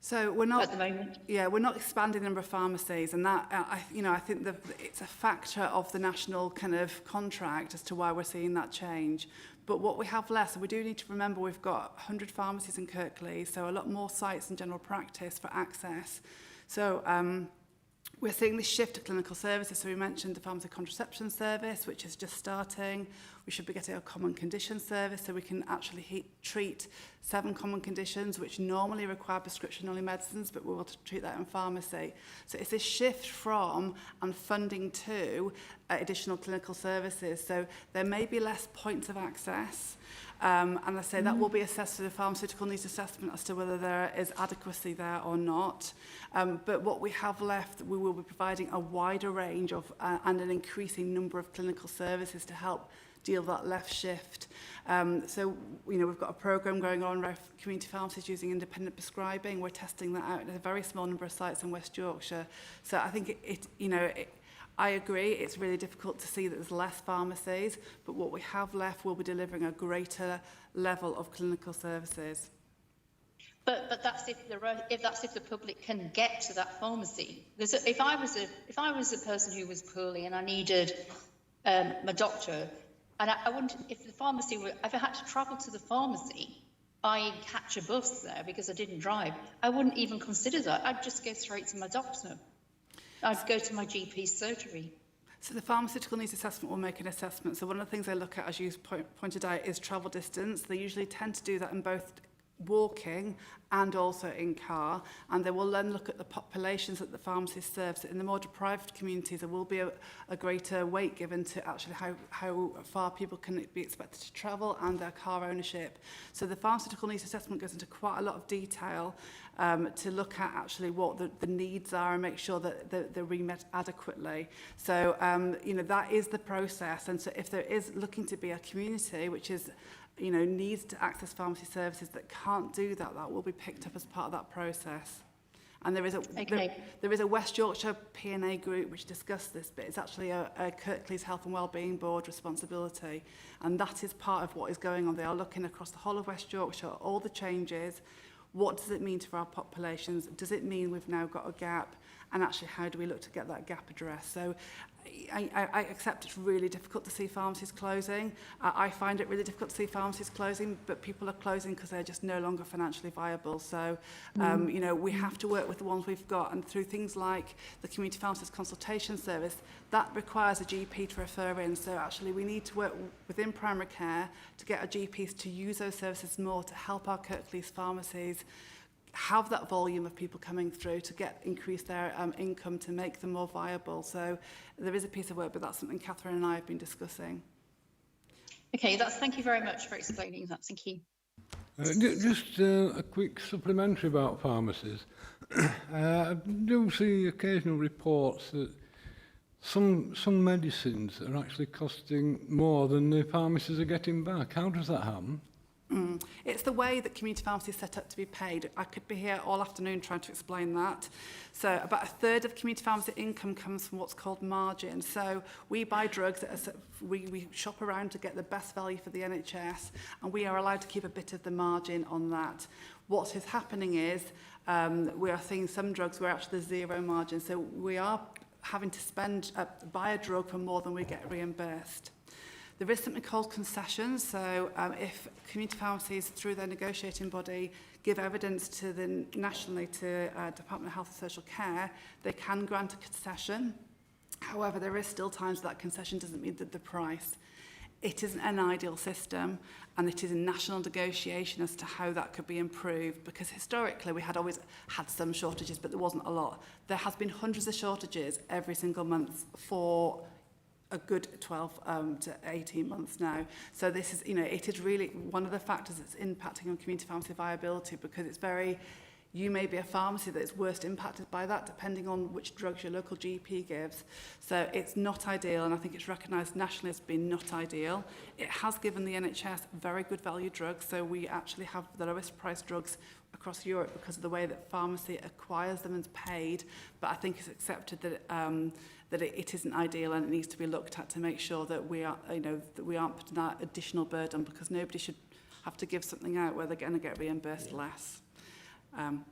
So we're not at the moment. Yeah, we're not expanding the number of pharmacies, and that I think that it's a factor of the national kind of contract as to why we're seeing that change. But what we have less, and we do need to remember, we've got 100 pharmacies in Kirklees, so a lot more sites in general practice for access. So we're seeing this shift to clinical services. So we mentioned the pharmacy contraception service, which is just starting. We should be getting a common condition service, so we can actually treat 7 common conditions which normally require prescription-only medicines, but we're able to treat that in pharmacy. So it's a shift from and funding to additional clinical services. So there may be less points of access. And I say that will be assessed through the pharmaceutical needs assessment as to whether there is adequacy there or not. But what we have left, we will be providing a wider range of and an increasing number of clinical services to help deal that left shift. So, we've got a programme going on around community pharmacies using independent prescribing. We're testing that out at a very small number of sites in West Yorkshire. So I think I agree, it's really difficult to see that there's less pharmacies, but what we have left will be delivering a greater level of clinical services. But that's if the public can get to that pharmacy. If I was a person who was poorly and I needed my doctor, and I wouldn't, if I had to travel to the pharmacy, I catch a bus there because I didn't drive, I wouldn't even consider that. I'd just go straight to my doctor. I'd go to my GP's surgery. So the pharmaceutical needs assessment will make an assessment. So one of the things they look at, as you pointed out, is travel distance. They usually tend to do that in both walking and also in car, and they will then look at the populations that the pharmacy serves. So in the more deprived communities, there will be a greater weight given to actually how far people can be expected to travel and their car ownership. So the pharmaceutical needs assessment goes into quite a lot of detail to look at actually what the needs are and make sure that they're met adequately. So that is the process, and so if there is looking to be a community which is needs to access pharmacy services that can't do that, that will be picked up as part of that process. And there is a West Yorkshire P&A group which discussed this, but it's actually a Kirklees Health and Wellbeing Board responsibility, and that is part of what is going on. They are looking across the whole of West Yorkshire, all the changes. What does it mean for our populations? Does it mean we've now got a gap? And actually, how do we look to get that gap addressed? So I accept it's really difficult to see pharmacies closing. I find it really difficult to see pharmacies closing, but people are closing because they're just no longer financially viable. So, we have to work with the ones we've got, and through things like the Community Pharmacist Consultation Service, that requires a GP to refer in. So actually, we need to work within primary care to get our GPs to use those services more to help our Kirklees pharmacies have that volume of people coming through to increase their income to make them more viable. So there is a piece of work, but that's something Catherine and I have been discussing. Okay, thank you very much for explaining that. Thank you. Just a quick supplementary about pharmacies. I do see occasional reports that some medicines are actually costing more than the pharmacies are getting back. How does that happen? It's the way that community pharmacy is set up to be paid. I could be here all afternoon trying to explain that. So about a third of community pharmacy income comes from what's called margin. So we buy drugs, we shop around to get the best value for the NHS, and we are allowed to keep a bit of the margin on that. What is happening is we are seeing some drugs where actually there's zero margin. So we are having to buy a drug for more than we get reimbursed. There is something called concessions. So if community pharmacies, through their negotiating body, give evidence to nationally to Department of Health and Social Care, they can grant a concession. However, there is still times that concession doesn't meet the price. It isn't an ideal system, and it is a national negotiation as to how that could be improved, because historically we had always had some shortages, but there wasn't a lot. There has been hundreds of shortages every single month for a good 12 to 18 months now. So this is, it is really one of the factors that's impacting on community pharmacy viability, because it's you may be a pharmacy that is worst impacted by that, depending on which drugs your local GP gives. So it's not ideal, and I think it's recognised nationally as being not ideal. It has given the NHS very good value drugs, so we actually have the lowest priced drugs across Europe because of the way that pharmacy acquires them and is paid. But I think it's accepted that it isn't ideal, and it needs to be looked at to make sure that we are, that we aren't putting that additional burden, because nobody should have to give something out where they're going to get reimbursed less.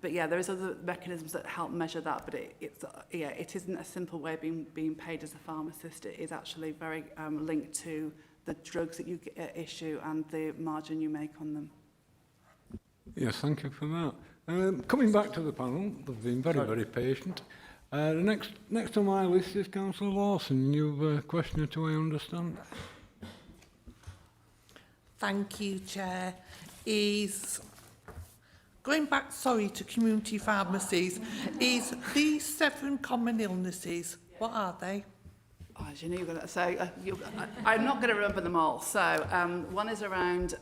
But yeah, there is other mechanisms that help measure that, but it isn't a simple way of being paid as a pharmacist. It is actually very linked to the drugs that you issue and the margin you make on them. Yes, thank you for that. Coming back to the panel, they've been very patient. The next on my list is Councillor Lawson. You've a question or two, I understand. Thank you, Chair. Going back, to community pharmacies, is these 7 common illnesses, what are they? Oh, as you know, you're going to say, I'm not going to remember them all. So one is around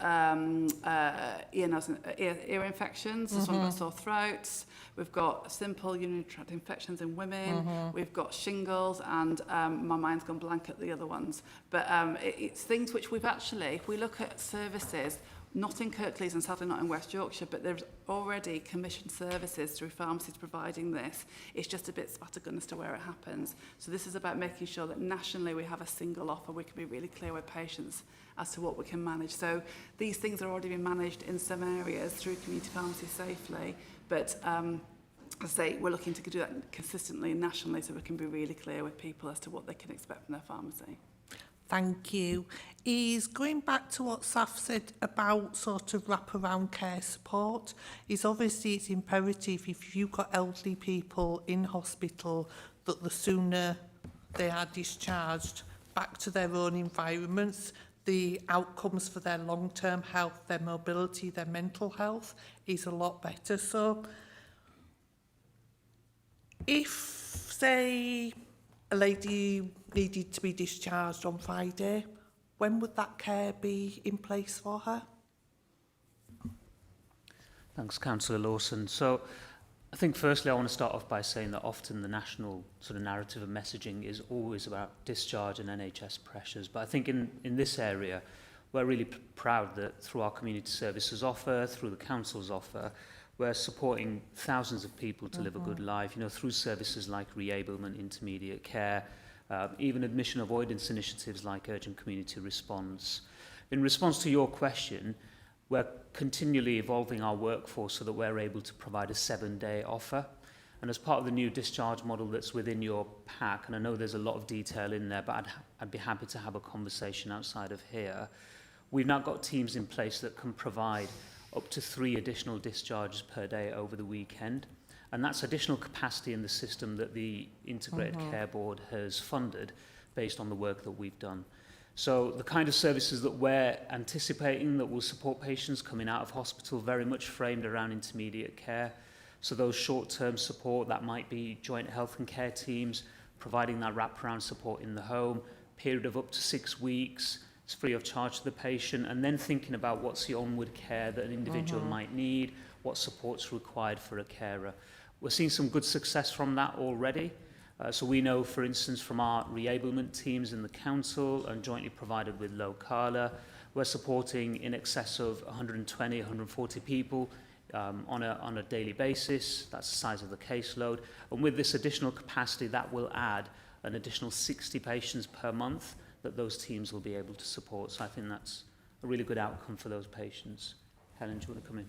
ear infections, this one got sore throats. We've got simple urinary tract infections in women. We've got shingles, and my mind's gone blank at the other ones. But it's things which we've actually, if we look at services, not in Kirklees and sadly not in West Yorkshire, but there's already commissioned services through pharmacies providing this. It's just a bit scattergun as to where it happens. So this is about making sure that nationally we have a single offer. We can be really clear with patients as to what we can manage. So these things are already being managed in some areas through community pharmacy safely, but as I say, we're looking to do that consistently and nationally, so we can be really clear with people as to what they can expect from their pharmacy. Thank you. Going back to what Saf said about sort of wraparound care support, obviously it's imperative if you've got elderly people in hospital that the sooner they are discharged back to their own environments, the outcomes for their long-term health, their mobility, their mental health is a lot better. So if, say, a lady needed to be discharged on Friday, when would that care be in place for her? Thanks, Councillor Lawson. So I think firstly I want to start off by saying that often the national sort of narrative and messaging is always about discharge and NHS pressures. But I think in this area, we're really proud that through our community services offer, through the council's offer, we're supporting thousands of people to live a good life, through services like reablement, intermediate care, even admission avoidance initiatives like urgent community response. In response to your question, we're continually evolving our workforce so that we're able to provide a 7-day offer. And as part of the new discharge model that's within your pack, and I know there's a lot of detail in there, but I'd be happy to have a conversation outside of here. We've now got teams in place that can provide up to 3 additional discharges per day over the weekend. And that's additional capacity in the system that the Integrated Care Board has funded based on the work that we've done. So the kind of services that we're anticipating that will support patients coming out of hospital very much framed around intermediate care. So those short-term support, that might be joint health and care teams, providing that wraparound support in the home, period of up to 6 weeks, it's free of charge to the patient, and then thinking about what's the onward care that an individual might need, what support's required for a carer. We're seeing some good success from that already. So we know, for instance, from our reablement teams in the council and jointly provided with Locala, we're supporting in excess of 120, 140 people on a daily basis. That's the size of the caseload. And with this additional capacity, that will add an additional 60 patients per month that those teams will be able to support. So I think that's a really good outcome for those patients. Helen, do you want to come in?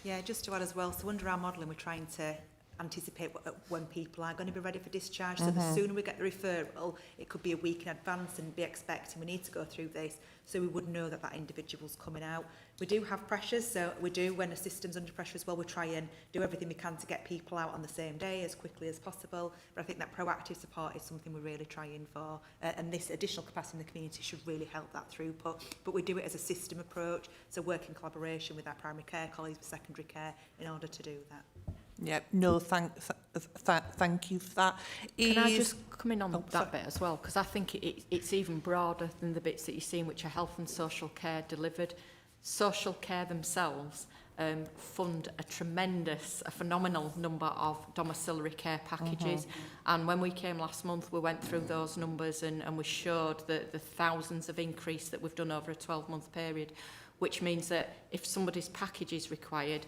Yeah, just to add as well, so under our modelling, we're trying to anticipate when people are going to be ready for discharge. So the sooner we get the referral, it could be a week in advance and be expecting we need to go through this, so we would know that that individual's coming out. We do have pressures, so we do, when a system's under pressure as well, we try and do everything we can to get people out on the same day as quickly as possible. But I think that proactive support is something we're really trying for, and this additional capacity in the community should really help that throughput. But we do it as a system approach, so work in collaboration with our primary care colleagues, with secondary care, in order to do that. Yeah, no, thank you for that. Can I just come in on that bit as well? Because I think it's even broader than the bits that you're seeing, which are health and social care delivered. Social care themselves fund a phenomenal number of domiciliary care packages. And when we came last month, we went through those numbers and we showed the thousands of increase that we've done over a 12-month period, which means that if somebody's package is required,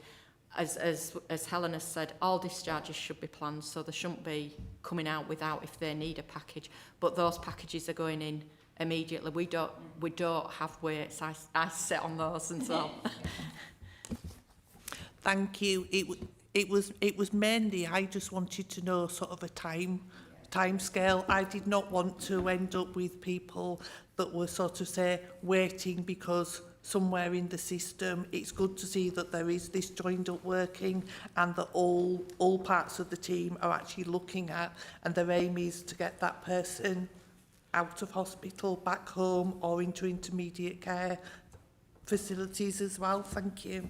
as Helen has said, all discharges should be planned, so they shouldn't be coming out without if they need a package. But those packages are going in immediately. We don't have waits. I sit on those and so. Thank you. It was mainly, I just wanted to know sort of a time scale. I did not want to end up with people that were sort of say waiting because somewhere in the system. It's good to see that there is this joined up working and that all parts of the team are actually looking at, and their aim is to get that person out of hospital, back home or into intermediate care facilities as well. Thank you.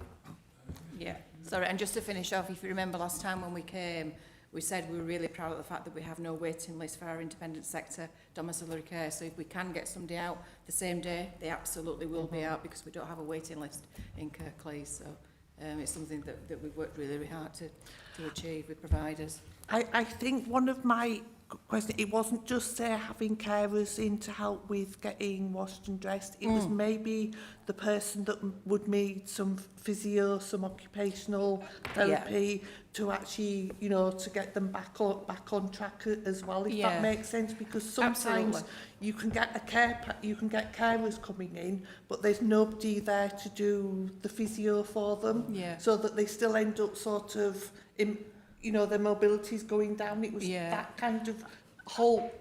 Yeah, sorry, and just to finish off, if you remember last time when we came, we said we were really proud of the fact that we have no waiting list for our independent sector domiciliary care. So if we can get somebody out the same day, they absolutely will be out, because we don't have a waiting list in Kirklees. So it's something that we've worked really, really hard to achieve with providers. I think one of my questions, it wasn't just having carers in to help with getting washed and dressed. It was maybe the person that would need some physio, some occupational therapy to actually, you know, to get them back on track as well, if that makes sense. Because sometimes you can get carers coming in, but there's nobody there to do the physio for them, so that they still end up sort of you know, their mobility's going down. It was that kind of whole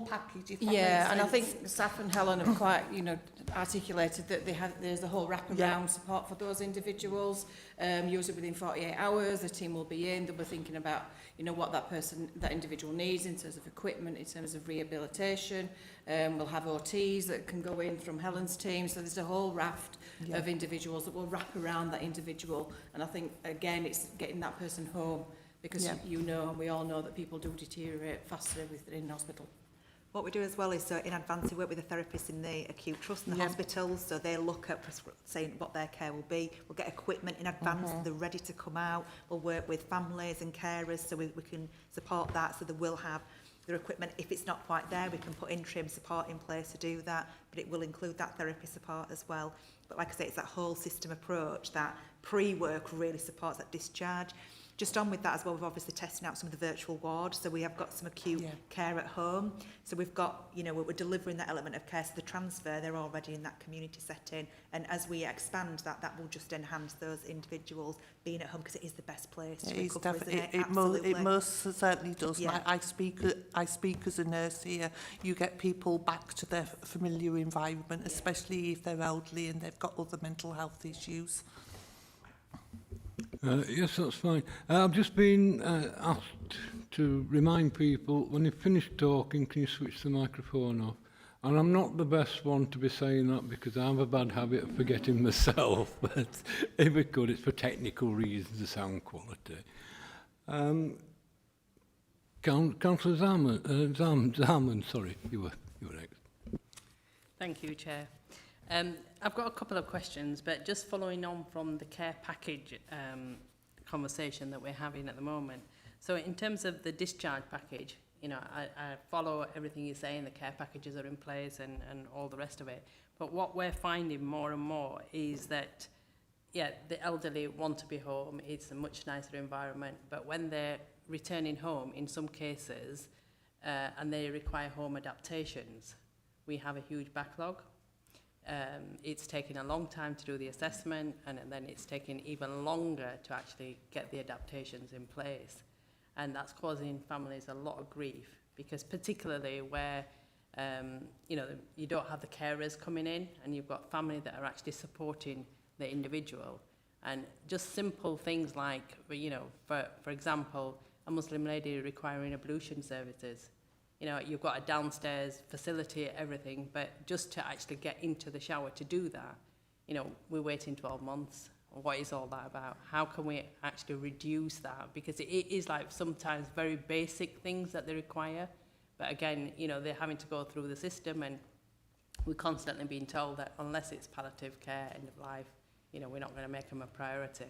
package, if that makes sense. And I think Saf and Helen have quite, you know, articulated that there's a whole wraparound support for those individuals. Usually within 48 hours, the team will be in. They'll be thinking about, you know, what that individual needs in terms of equipment, in terms of rehabilitation. We'll have OTs that can go in from Helen's team. So there's a whole raft of individuals that will wrap around that individual. And I think, again, it's getting that person home, because you know, and we all know, that people do deteriorate faster with in hospital. What we do as well is, in advance, we work with the therapists in the acute trust in the hospitals, so they look at saying what their care will be. We'll get equipment in advance, so they're ready to come out. We'll work with families and carers, so we can support that, so they will have their equipment. If it's not quite there, we can put interim support in place to do that, but it will include that therapy support as well. But like I say, it's that whole system approach that pre-work really supports that discharge. Just on with that as well, we've obviously testing out some of the virtual wards, so we have got some acute care at home. So we've got, you know, we're delivering that element of care, so the transfer, they're already in that community setting, and as we expand that will just enhance those individuals being at home, because it is the best place to recover, isn't it? It most certainly does. I speak as a nurse here. You get people back to their familiar environment, especially if they're elderly and they've got other mental health issues. Yes, that's fine. I've just been asked to remind people, when you finish talking, can you switch the microphone off? And I'm not the best one to be saying that, because I have a bad habit of forgetting myself, but if we could, it's for technical reasons, the sound quality. Councillor Zaman, sorry, you were next. Thank you, Chair. I've got a couple of questions, but just following on from the care package conversation that we're having at the moment. So in terms of the discharge package, you know, I follow everything you're saying, the care packages are in place and all the rest of it. But what we're finding more and more is that, yeah, the elderly want to be home. It's a much nicer environment. But when they're returning home, in some cases, and they require home adaptations, we have a huge backlog. It's taken a long time to do the assessment, and then it's taken even longer to actually get the adaptations in place. And that's causing families a lot of grief, because particularly where you know, you don't have the carers coming in, and you've got family that are actually supporting the individual. And just simple things like, you know, for example, a Muslim lady requiring ablution services. You know, you've got a downstairs facility, everything, but just to actually get into the shower to do that, you know, we're waiting 12 months. What is all that about? How can we actually reduce that? Because it is like sometimes very basic things that they require. But again, you know, they're having to go through the system, and we're constantly being told that unless it's palliative care, end of life, you know, we're not going to make them a priority.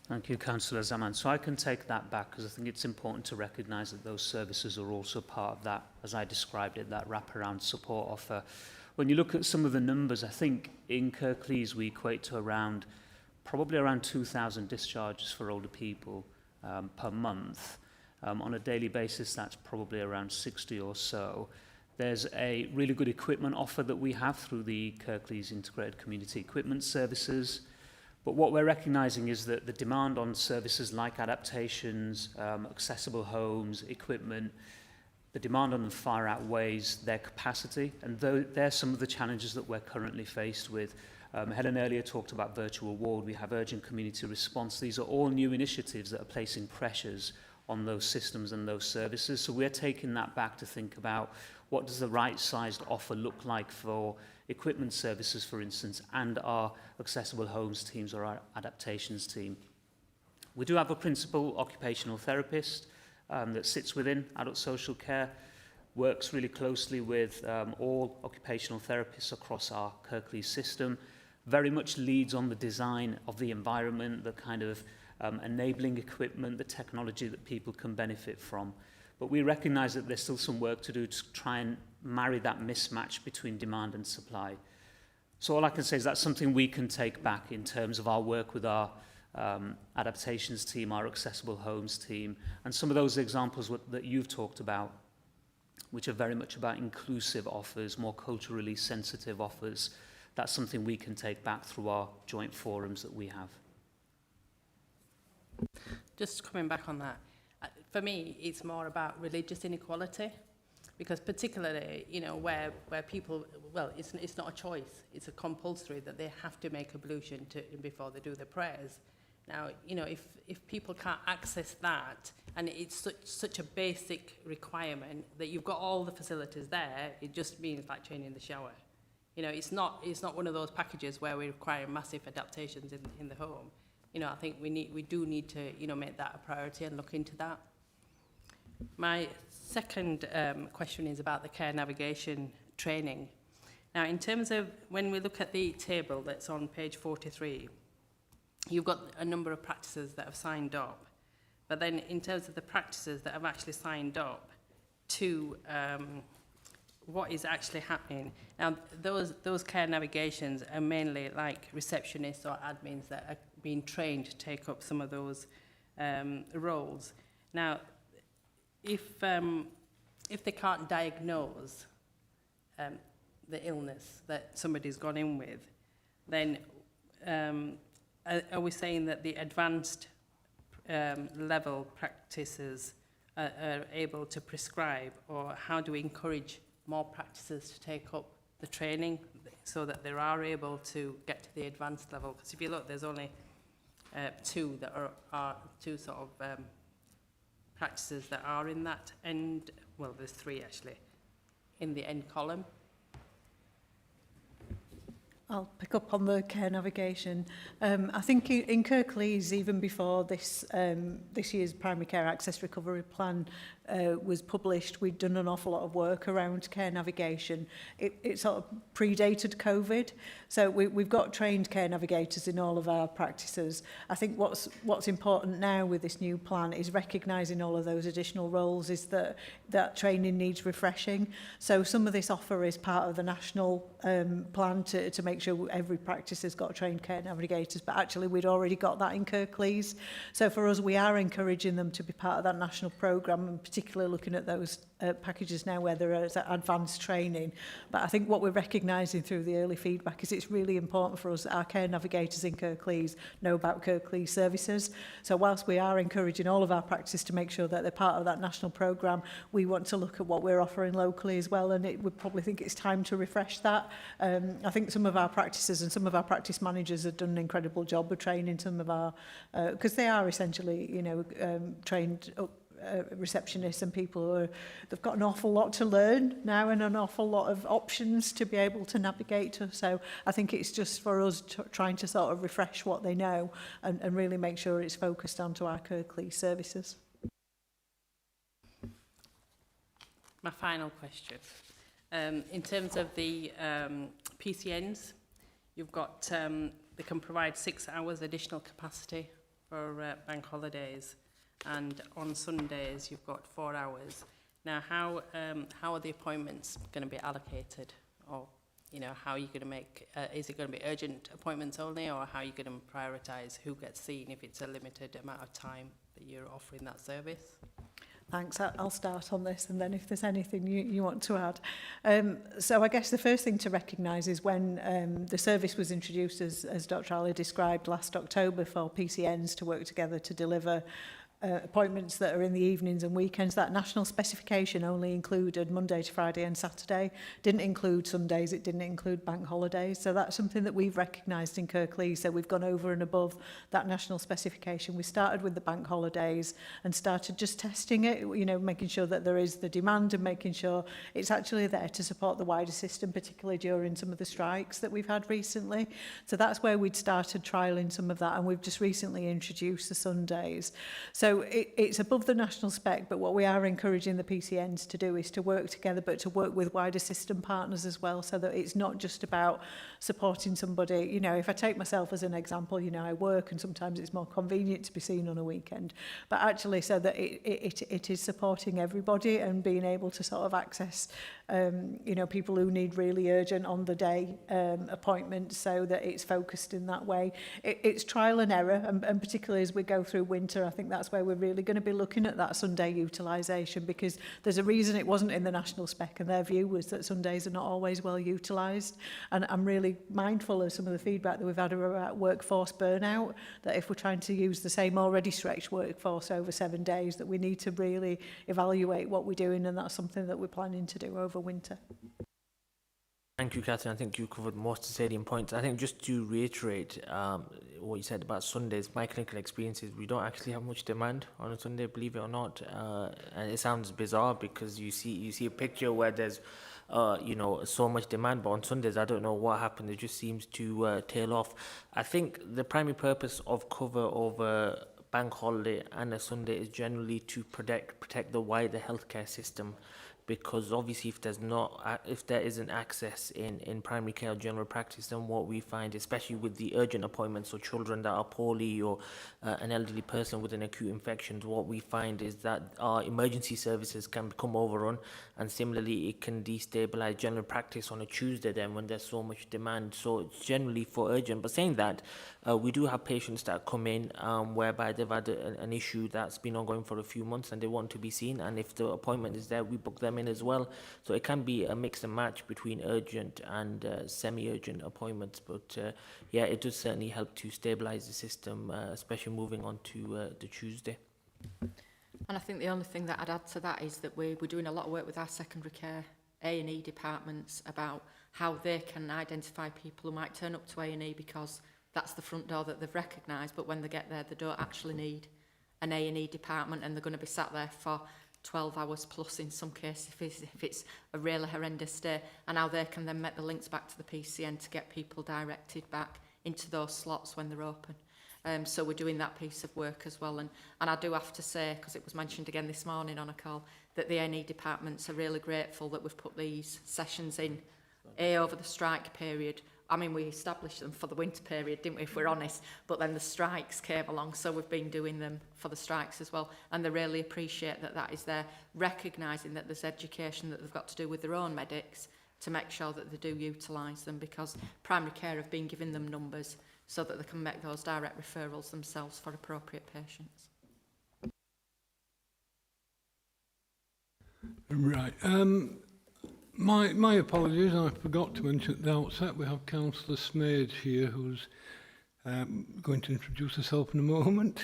Thank you, Councillor Zaman. So I can take that back, because I think it's important to recognise that those services are also part of that, as I described it, that wraparound support offer. When you look at some of the numbers, I think in Kirklees we equate to probably around 2,000 discharges for older people per month. On a daily basis, that's probably around 60 or so. There's a really good equipment offer that we have through the Kirklees Integrated Community Equipment Services. But what we're recognising is that the demand on services like adaptations, accessible homes, equipment, the demand on them far outweighs their capacity. And they're some of the challenges that we're currently faced with. Helen earlier talked about virtual ward. We have urgent community response. These are all new initiatives that are placing pressures on those systems and those services. So we're taking that back to think about what does the right-sized offer look like for equipment services, for instance, and our accessible homes teams or our adaptations team. We do have a principal occupational therapist that sits within adult social care, works really closely with all occupational therapists across our Kirklees system, very much leads on the design of the environment, the kind of enabling equipment, the technology that people can benefit from. But we recognise that there's still some work to do to try and marry that mismatch between demand and supply. So all I can say is that's something we can take back in terms of our work with our adaptations team, our accessible homes team, and some of those examples that you've talked about, which are very much about inclusive offers, more culturally sensitive offers. That's something we can take back through our joint forums that we have. Just coming back on that, for me, it's more about religious inequality, because particularly, you know, where people, well, it's not a choice, it's a compulsory that they have to make ablution before they do their prayers. Now, you know, if people can't access that, and it's such a basic requirement that you've got all the facilities there, it just means like changing the shower. You know, it's not one of those packages where we require massive adaptations in the home. You know, I think we do need to, you know, make that a priority and look into that. My second question is about the care navigation training. Now, in terms of when we look at the table that's on page 43, you've got a number of practices that have signed up. But then in terms of the practices that have actually signed up to what is actually happening, now those care navigations are mainly like receptionists or admins that are being trained to take up some of those roles. Now, if they can't diagnose the illness that somebody's gone in with, then are we saying that the advanced level practices are able to prescribe, or how do we encourage more practices to take up the training so that they are able to get to the advanced level? Because if you look, there's only two that are two sort of practices that are in that end. Well, there's three actually in the end column. I'll pick up on the care navigation. I think in Kirklees, even before this year's primary care access recovery plan was published, we'd done an awful lot of work around care navigation. It sort of predated COVID, so we've got trained care navigators in all of our practices. I think what's important now with this new plan is recognising all of those additional roles, is that training needs refreshing. So some of this offer is part of the national plan to make sure every practice has got trained care navigators, but actually we'd already got that in Kirklees. So for us, we are encouraging them to be part of that national programme, and particularly looking at those packages now where there is advanced training. But I think what we're recognising through the early feedback is it's really important for us that our care navigators in Kirklees know about Kirklees services. So whilst we are encouraging all of our practices to make sure that they're part of that national programme, we want to look at what we're offering locally as well, and we probably think it's time to refresh that. I think some of our practices and some of our practice managers have done an incredible job of training some of our, because they are essentially, you know, trained up receptionists and people who they've got an awful lot to learn now and an awful lot of options to be able to navigate to. So I think it's just for us trying to sort of refresh what they know and really make sure it's focused onto our Kirklees services. My final question. In terms of the PCNs, you've got, they can provide 6 hours additional capacity for bank holidays, and on Sundays you've got 4 hours. Now, how are the appointments going to be allocated? Or, you know, how are you going to make, is it going to be urgent appointments only, or how are you going to prioritise who gets seen if it's a limited amount of time that you're offering that service? Thanks. I'll start on this, and then if there's anything you want to add. So I guess the first thing to recognise is when the service was introduced, as Dr. Ali described, last October, for PCNs to work together to deliver appointments that are in the evenings and weekends. That national specification only included Monday to Friday and Saturday, didn't include Sundays, it didn't include bank holidays. So that's something that we've recognised in Kirklees. So we've gone over and above that national specification. We started with the bank holidays and started just testing it, you know, making sure that there is the demand and making sure it's actually there to support the wider system, particularly during some of the strikes that we've had recently. So that's where we'd started trialling some of that, and we've just recently introduced the Sundays. So it's above the national spec, but what we are encouraging the PCNs to do is to work together, but to work with wider system partners as well, so that it's not just about supporting somebody. You know, if I take myself as an example, you know, I work and sometimes it's more convenient to be seen on a weekend, but actually so that it is supporting everybody and being able to sort of access you know, people who need really urgent on the day appointments, so that it's focused in that way. It's trial and error, and particularly as we go through winter, I think that's where we're really going to be looking at that Sunday utilisation, because there's a reason it wasn't in the national spec, and their view was that Sundays are not always well utilised. And I'm really mindful of some of the feedback that we've had about workforce burnout, that if we're trying to use the same already stretched workforce over 7 days, that we need to really evaluate what we're doing, and that's something that we're planning to do over winter. Thank you, Catherine. I think you covered most of the salient points. I think just to reiterate what you said about Sundays, my clinical experience is we don't actually have much demand on a Sunday, believe it or not. And it sounds bizarre because you see a picture where there's you know, so much demand, but on Sundays I don't know what happened. It just seems to tail off. I think the primary purpose of cover over bank holiday and a Sunday is generally to protect the wider healthcare system, because obviously if there isn't access in primary care or general practice, then what we find, especially with the urgent appointments or children that are poorly or an elderly person with an acute infection, what we find is that our emergency services can become overrun, and similarly it can destabilize general practice on a Tuesday then when there's so much demand. So it's generally for urgent. But saying that, we do have patients that come in whereby they've had an issue that's been ongoing for a few months and they want to be seen, and if the appointment is there, we book them in as well. So it can be a mix and match between urgent and semi-urgent appointments. But yeah, it does certainly help to stabilize the system, especially moving on to the Tuesday. And I think the only thing that I'd add to that is that we're doing a lot of work with our secondary care A&E departments about how they can identify people who might turn up to A&E because that's the front door that they've recognised, but when they get there they don't actually need an A&E department, and they're going to be sat there for 12 hours plus in some cases if it's a really horrendous day, and how they can then make the links back to the PCN to get people directed back into those slots when they're open. So we're doing that piece of work as well. And I do have to say, because it was mentioned again this morning on a call, that the A&E departments are really grateful that we've put these sessions in over the strike period. I mean, we established them for the winter period, didn't we, if we're honest, but then the strikes came along, so we've been doing them for the strikes as well, and they really appreciate that that is there, recognising that there's education that they've got to do with their own medics to make sure that they do utilise them, because primary care have been giving them numbers so that they can make those direct referrals themselves for appropriate patients. Right. My apologies, I forgot to mention at the outset, we have Councillor Smage here, who's going to introduce herself in a moment.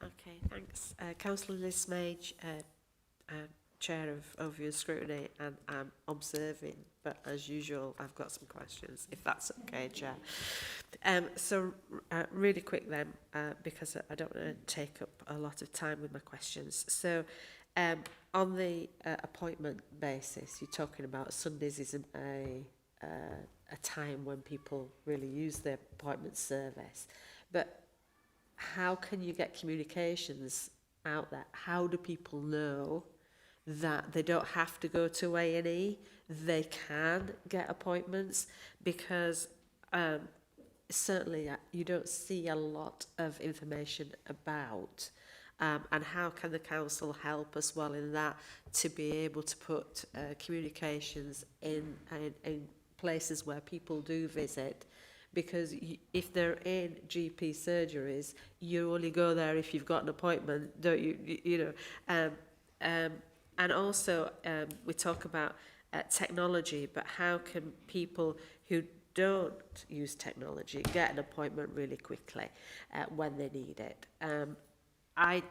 Okay, thanks. Councillor Liz Smage, Chair of Overview and Scrutiny, and I'm observing, but as usual, I've got some questions, if that's okay, Chair. So really quick then, because I don't want to take up a lot of time with my questions. So on the appointment basis, you're talking about Sundays isn't a time when people really use their appointment service, but how can you get communications out there? How do people know that they don't have to go to A&E, they can get appointments? Because certainly you don't see a lot of information about, and how can the council help as well in that, to be able to put communications in places where people do visit? Because if they're in GP surgeries, you only go there if you've got an appointment, don't you? You know, and also we talk about technology, but how can people who don't use technology get an appointment really quickly when they need it? I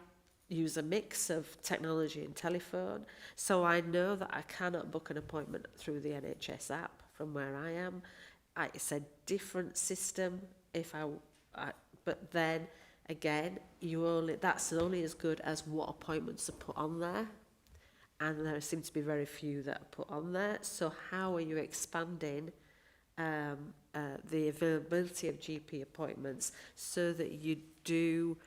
use a mix of technology and telephone, so I know that I cannot book an appointment through the NHS app from where I am. It's a different system. But then again, that's only as good as what appointments are put on there, and there seem to be very few that are put on there. So how are you expanding the availability of GP appointments so that you do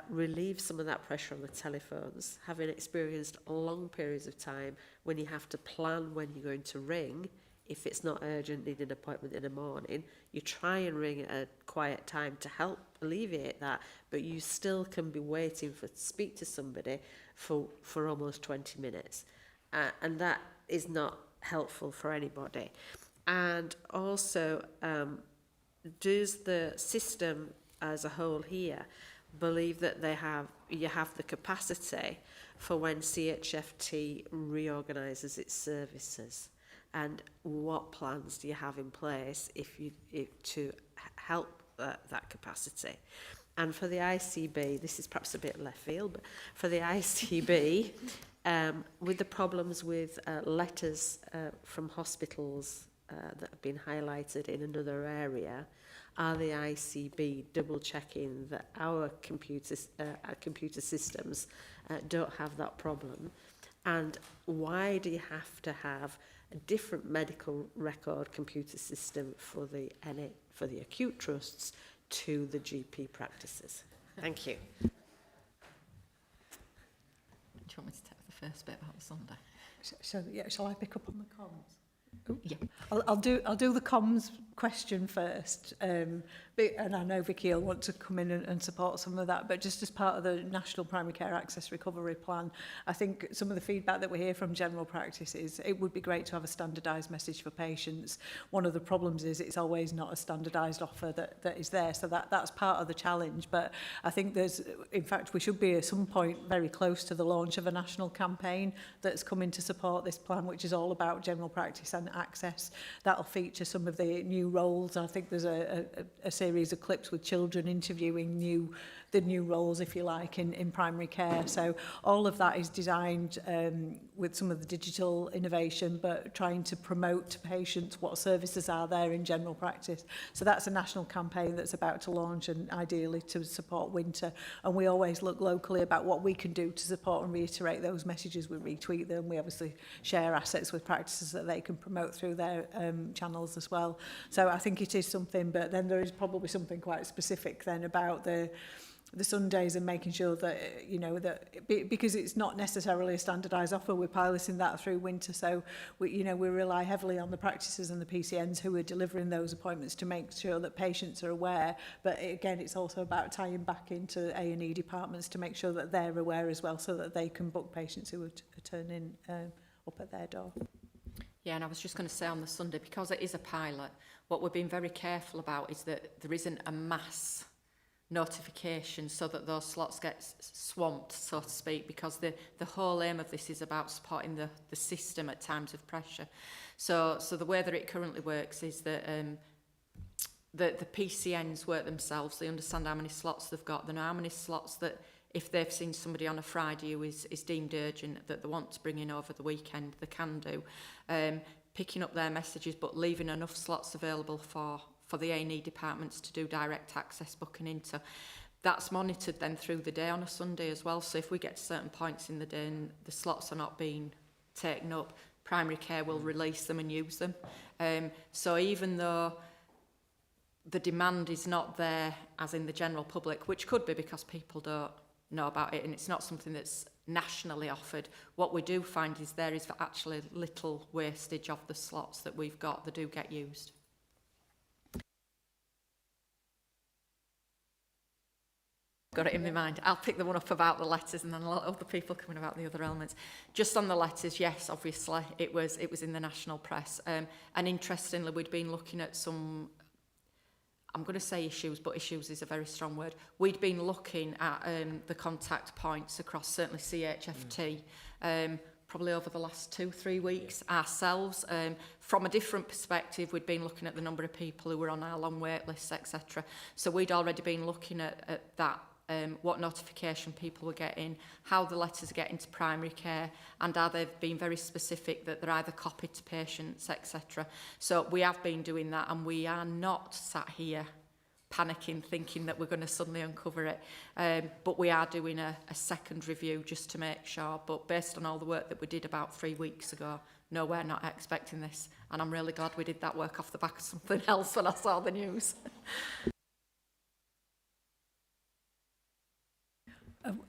relieve some of that pressure on the telephones, having experienced long periods of time when you have to plan when you're going to ring? If it's not urgent, need an appointment in the morning, you try and ring at a quiet time to help alleviate that, but you still can be waiting to speak to somebody for almost 20 minutes. And that is not helpful for anybody. And also, does the system as a whole here believe that you have the capacity for when CHFT reorganises its services? And what plans do you have in place to help that capacity? And for the ICB, this is perhaps a bit left field, but for the ICB, with the problems with letters from hospitals that have been highlighted in another area, are the ICB double checking that our computer systems don't have that problem? And why do you have to have a different medical record computer system for the acute trusts to the GP practices? Thank you. Do you want me to take the first bit about the Sunday? So yeah, shall I pick up on the comms? Yeah. I'll do the comms question first, and I know Vicky will want to come in and support some of that, but just as part of the National Primary Care Access Recovery Plan, I think some of the feedback that we hear from general practice is it would be great to have a standardised message for patients. One of the problems is it's always not a standardised offer that is there, so that's part of the challenge. But I think in fact, we should be at some point very close to the launch of a national campaign that's coming to support this plan, which is all about general practice and access. That'll feature some of the new new roles. I think there's a series of clips with children interviewing the new roles, if you like, in primary care. So all of that is designed with some of the digital innovation, but trying to promote to patients what services are there in general practice. So that's a national campaign that's about to launch, and ideally to support winter. And we always look locally about what we can do to support and reiterate those messages. We retweet them. We obviously share assets with practices that they can promote through their channels as well. So I think it is something, but then there is probably something quite specific then about the Sundays and making sure that, you know, that because it's not necessarily a standardised offer, we're piloting that through winter. So, we rely heavily on the practices and the PCNs who are delivering those appointments to make sure that patients are aware. But again, it's also about tying back into A&E departments to make sure that they're aware as well, so that they can book patients who are turning up at their door. Yeah, and I was just going to say on the Sunday, because it is a pilot, what we're being very careful about is that there isn't a mass notification so that those slots get swamped, so to speak, because the whole aim of this is about supporting the system at times of pressure. So the way that it currently works is that the PCNs work themselves. They understand how many slots they've got. They know how many slots that, if they've seen somebody on a Friday who is deemed urgent that they want to bring in over the weekend, they can do. Picking up their messages, but leaving enough slots available for the A&E departments to do direct access booking into. That's monitored then through the day on a Sunday as well. So if we get to certain points in the day and the slots are not being taken up, primary care will release them and use them. So even though the demand is not there as in the general public, which could be because people don't know about it and it's not something that's nationally offered, what we do find is there is actually little wastage of the slots that we've got that do get used. Got it in my mind. I'll pick the one up about the letters and then a lot of other people coming about the other elements. Just on the letters, yes, obviously, it was in the national press. And interestingly, we'd been looking at some, I'm going to say issues, but issues is a very strong word. We'd been looking at the contact points across certainly CHFT, probably over the last 2-3 weeks ourselves. From a different perspective, we'd been looking at the number of people who were on our long wait lists, etc. So we'd already been looking at that. What notification people were getting, how the letters are getting to primary care, and are they being very specific that they're either copied to patients, etc. So we have been doing that, and we are not sat here panicking, thinking that we're going to suddenly uncover it. But we are doing a second review just to make sure. But based on all the work that we did about 3 weeks ago, no, we're not expecting this. And I'm really glad we did that work off the back of something else when I saw the news.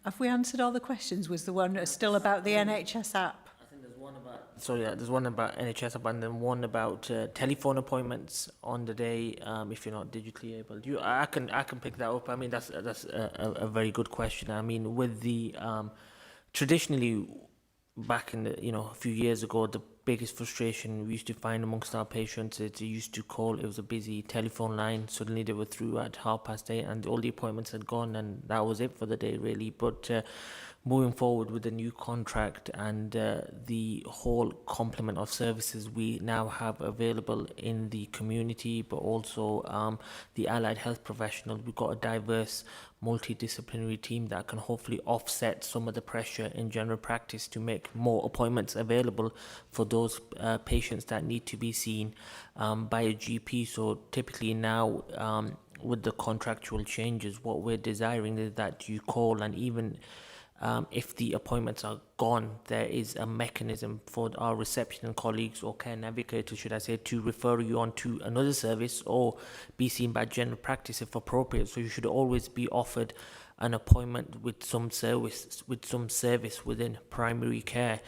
Have we answered all the questions? Was the one still about the NHS app? I think there's one about. So yeah, there's one about NHS app and then one about telephone appointments on the day if you're not digitally able. I can pick that up. I mean that's a very good question. I mean with the traditionally back in the a few years ago, the biggest frustration we used to find amongst our patients is they used to call, it was a busy telephone line, suddenly they were through at 8:30 and all the appointments had gone and that was it for the day really. But moving forward with the new contract and the whole complement of services we now have available in the community, but also the allied health professionals, we've got a diverse multidisciplinary team that can hopefully offset some of the pressure in general practice to make more appointments available for those patients that need to be seen by a GP. So typically now with the contractual changes, what we're desiring is that you call, and even if the appointments are gone, there is a mechanism for our reception colleagues or care navigators, should I say, to refer you on to another service or be seen by general practice if appropriate. So you should always be offered an appointment with some service within primary care.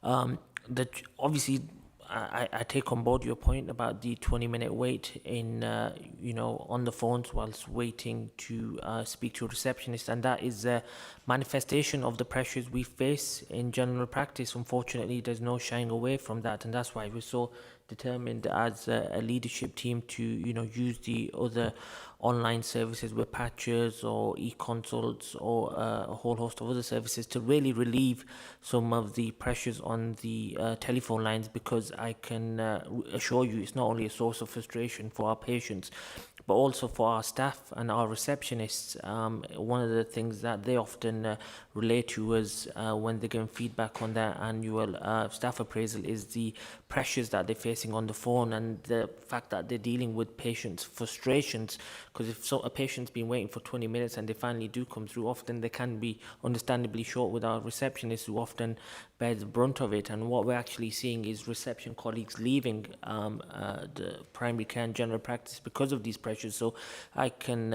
Obviously, I take on board your point about the 20-minute wait in, on the phones whilst waiting to speak to a receptionist, and that is a manifestation of the pressures we face in general practice. Unfortunately, there's no shying away from that, and that's why we're so determined as a leadership team to, use the other online services with patches or e-consults or a whole host of other services to really relieve some of the pressures on the telephone lines, because I can assure you it's not only a source of frustration for our patients, but also for our staff and our receptionists. One of the things that they often relate to is when they're giving feedback on their annual staff appraisal is the pressures that they're facing on the phone and the fact that they're dealing with patients' frustrations. Because if a patient's been waiting for 20 minutes and they finally do come through, often they can be understandably short with our receptionists, who often bear the brunt of it. And what we're actually seeing is reception colleagues leaving the primary care and general practice because of these pressures. So I can't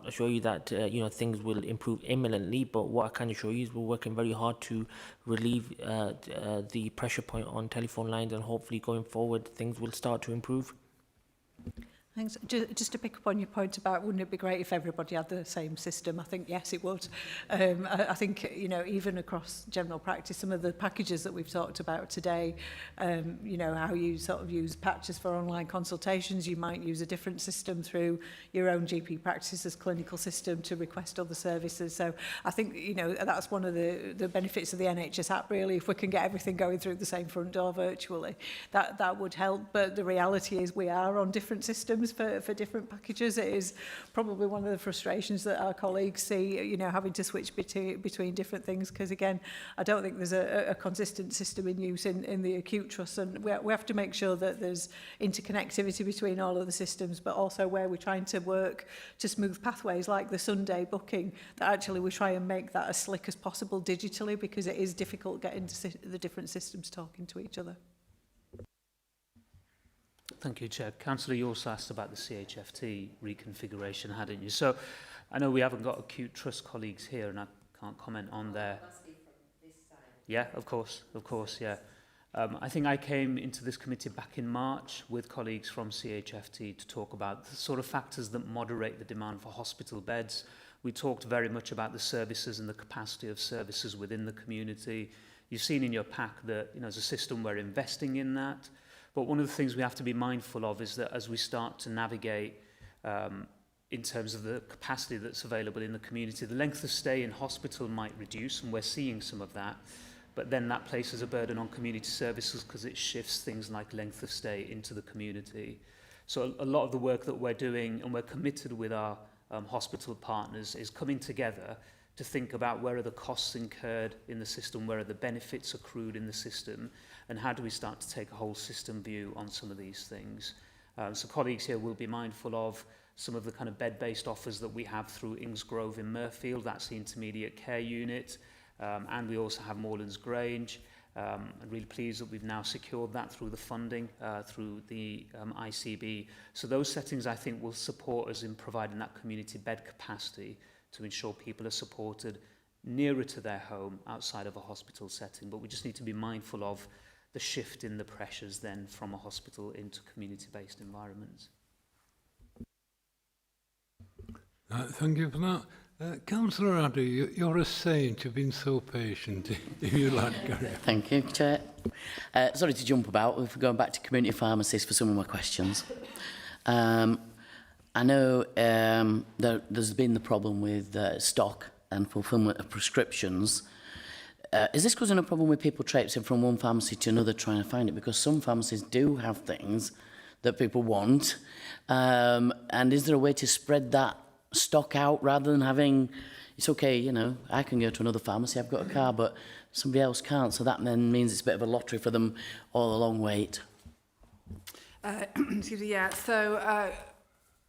assure you that things will improve imminently, but what I can assure you is we're working very hard to relieve the pressure point on telephone lines, and hopefully going forward things will start to improve. Thanks. Just to pick up on your point about wouldn't it be great if everybody had the same system? I think yes, it would. I think even across general practice, some of the packages that we've talked about today, how you sort of use patches for online consultations, you might use a different system through your own GP practice's clinical system to request other services. So I think that's one of the benefits of the NHS app. Really, if we can get everything going through the same front door virtually, that would help. But the reality is we are on different systems for different packages. It is probably one of the frustrations that our colleagues see, having to switch between different things, because again, I don't think there's a consistent system in use in the acute trust, and we have to make sure that there's interconnectivity between all of the systems, but also where we're trying to work to smooth pathways like the Sunday booking, that actually we try and make that as slick as possible digitally, because it is difficult getting the different systems talking to each other. Thank you, Chair. Councillor, you also asked about the CHFT reconfiguration, hadn't you? So I know we haven't got acute trust colleagues here, and I can't comment on their... Yeah, of course, yeah. I think I came into this committee back in March with colleagues from CHFT to talk about the sort of factors that moderate the demand for hospital beds. We talked very much about the services and the capacity of services within the community. You've seen in your pack that, as a system, we're investing in that. But one of the things we have to be mindful of is that as we start to navigate in terms of the capacity that's available in the community, the length of stay in hospital might reduce, and we're seeing some of that. But then that places a burden on community services because it shifts things like length of stay into the community. So a lot of the work that we're doing, and we're committed with our hospital partners, is coming together to think about where are the costs incurred in the system, where are the benefits accrued in the system, and how do we start to take a whole system view on some of these things. So colleagues here will be mindful of some of the kind of bed-based offers that we have through Ingsgrove in Murfield, that's the intermediate care unit, and we also have Morelands Grange. I'm really pleased that we've now secured that through the funding, through the ICB. So those settings, I think, will support us in providing that community bed capacity to ensure people are supported nearer to their home outside of a hospital setting. But we just need to be mindful of the shift in the pressures then from a hospital into community-based environments. Thank you for that. Councillor Addy, you're a saint. You've been so patient. If you'd like to carry on. Thank you, Chair. Sorry to jump about. We're going back to community pharmacies for some of my questions. I know there's been the problem with stock and fulfilment of prescriptions. Is this causing a problem with people traipsing from one pharmacy to another trying to find it? Because some pharmacies do have things that people want. And is there a way to spread that stock out rather than having, it's okay, I can go to another pharmacy, I've got a car, but somebody else can't. So that then means it's a bit of a lottery for them all a long wait. Excuse me, yeah. So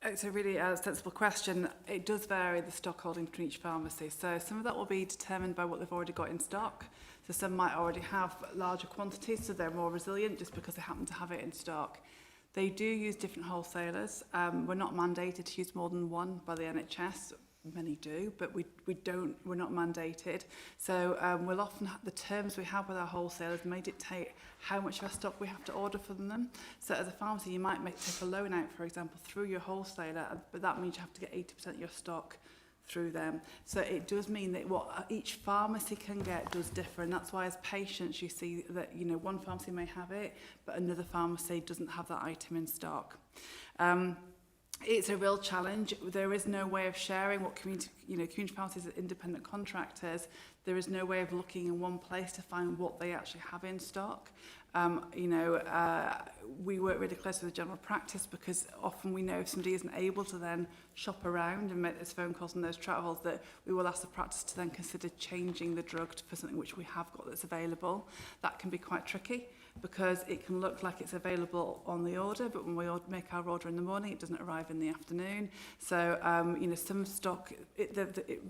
it's a really sensible question. It does vary, the stock holding between each pharmacy. So some of that will be determined by what they've already got in stock. So some might already have larger quantities, so they're more resilient just because they happen to have it in stock. They do use different wholesalers. We're not mandated to use more than one by the NHS. Many do, but we're not mandated. So we'll often the terms we have with our wholesalers may dictate how much of our stock we have to order from them. So as a pharmacy, you might take a loan out, for example, through your wholesaler, but that means you have to get 80% of your stock through them. So it does mean that what each pharmacy can get does differ, and that's why as patients you see that, you know, one pharmacy may have it, but another pharmacy doesn't have that item in stock. It's a real challenge. There is no way of sharing what community pharmacies are independent contractors. There is no way of looking in one place to find what they actually have in stock. We work really closely with general practice because often we know if somebody isn't able to then shop around and make those phone calls and those travels, that we will ask the practice to then consider changing the drug for something which we have got that's available. That can be quite tricky because it can look like it's available on the order, but when we make our order in the morning, it doesn't arrive in the afternoon. So, some stock, it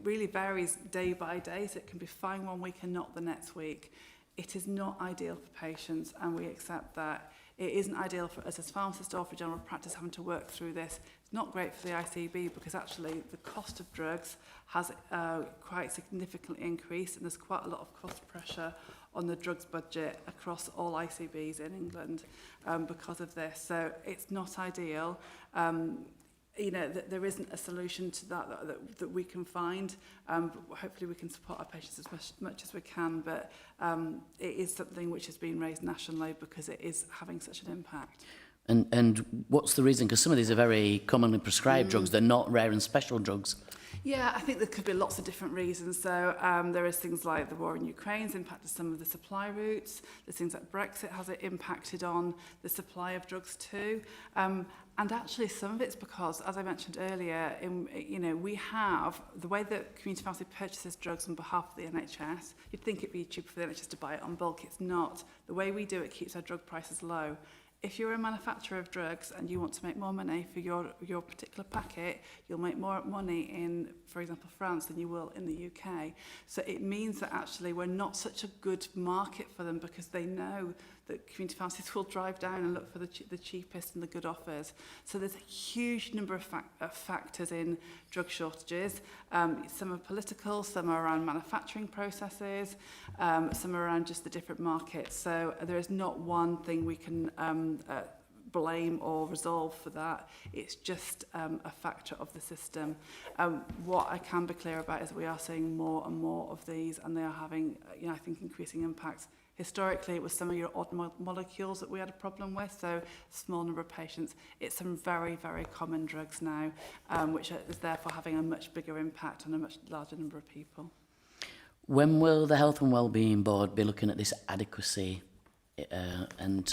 really varies day by day, so it can be fine one week and not the next week. It is not ideal for patients, and we accept that. It isn't ideal for us as pharmacists or for general practice having to work through this. It's not great for the ICB because actually the cost of drugs has quite significantly increased, and there's quite a lot of cost pressure on the drugs budget across all ICBs in England because of this. So it's not ideal. There isn't a solution to that we can find. Hopefully we can support our patients as much as we can, but it is something which has been raised nationally because it is having such an impact. And what's the reason? Because some of these are very commonly prescribed drugs. They're not rare and special drugs. Yeah, I think there could be lots of different reasons. So there is things like the war in Ukraine's impacted some of the supply routes. There's things like Brexit has it impacted on the supply of drugs too. And actually some of it's because, as I mentioned earlier, we have the way that community pharmacy purchases drugs on behalf of the NHS. You'd think it'd be cheaper for the NHS to buy it on bulk. It's not. The way we do it keeps our drug prices low. If you're a manufacturer of drugs and you want to make more money for your particular packet, you'll make more money in, for example, France than you will in the UK. So it means that actually we're not such a good market for them because they know that community pharmacists will drive down and look for the cheapest and the good offers. So there's a huge number of factors in drug shortages. Some are political, some are around manufacturing processes, some are around just the different markets. So there is not one thing we can blame or resolve for that. It's just a factor of the system. What I can be clear about is we are seeing more and more of these, and they are having, I think, increasing impacts. Historically, it was some of your odd molecules that we had a problem with, so a small number of patients. It's some very, very common drugs now, which is therefore having a much bigger impact on a much larger number of people. When will the Health and Wellbeing Board be looking at this adequacy and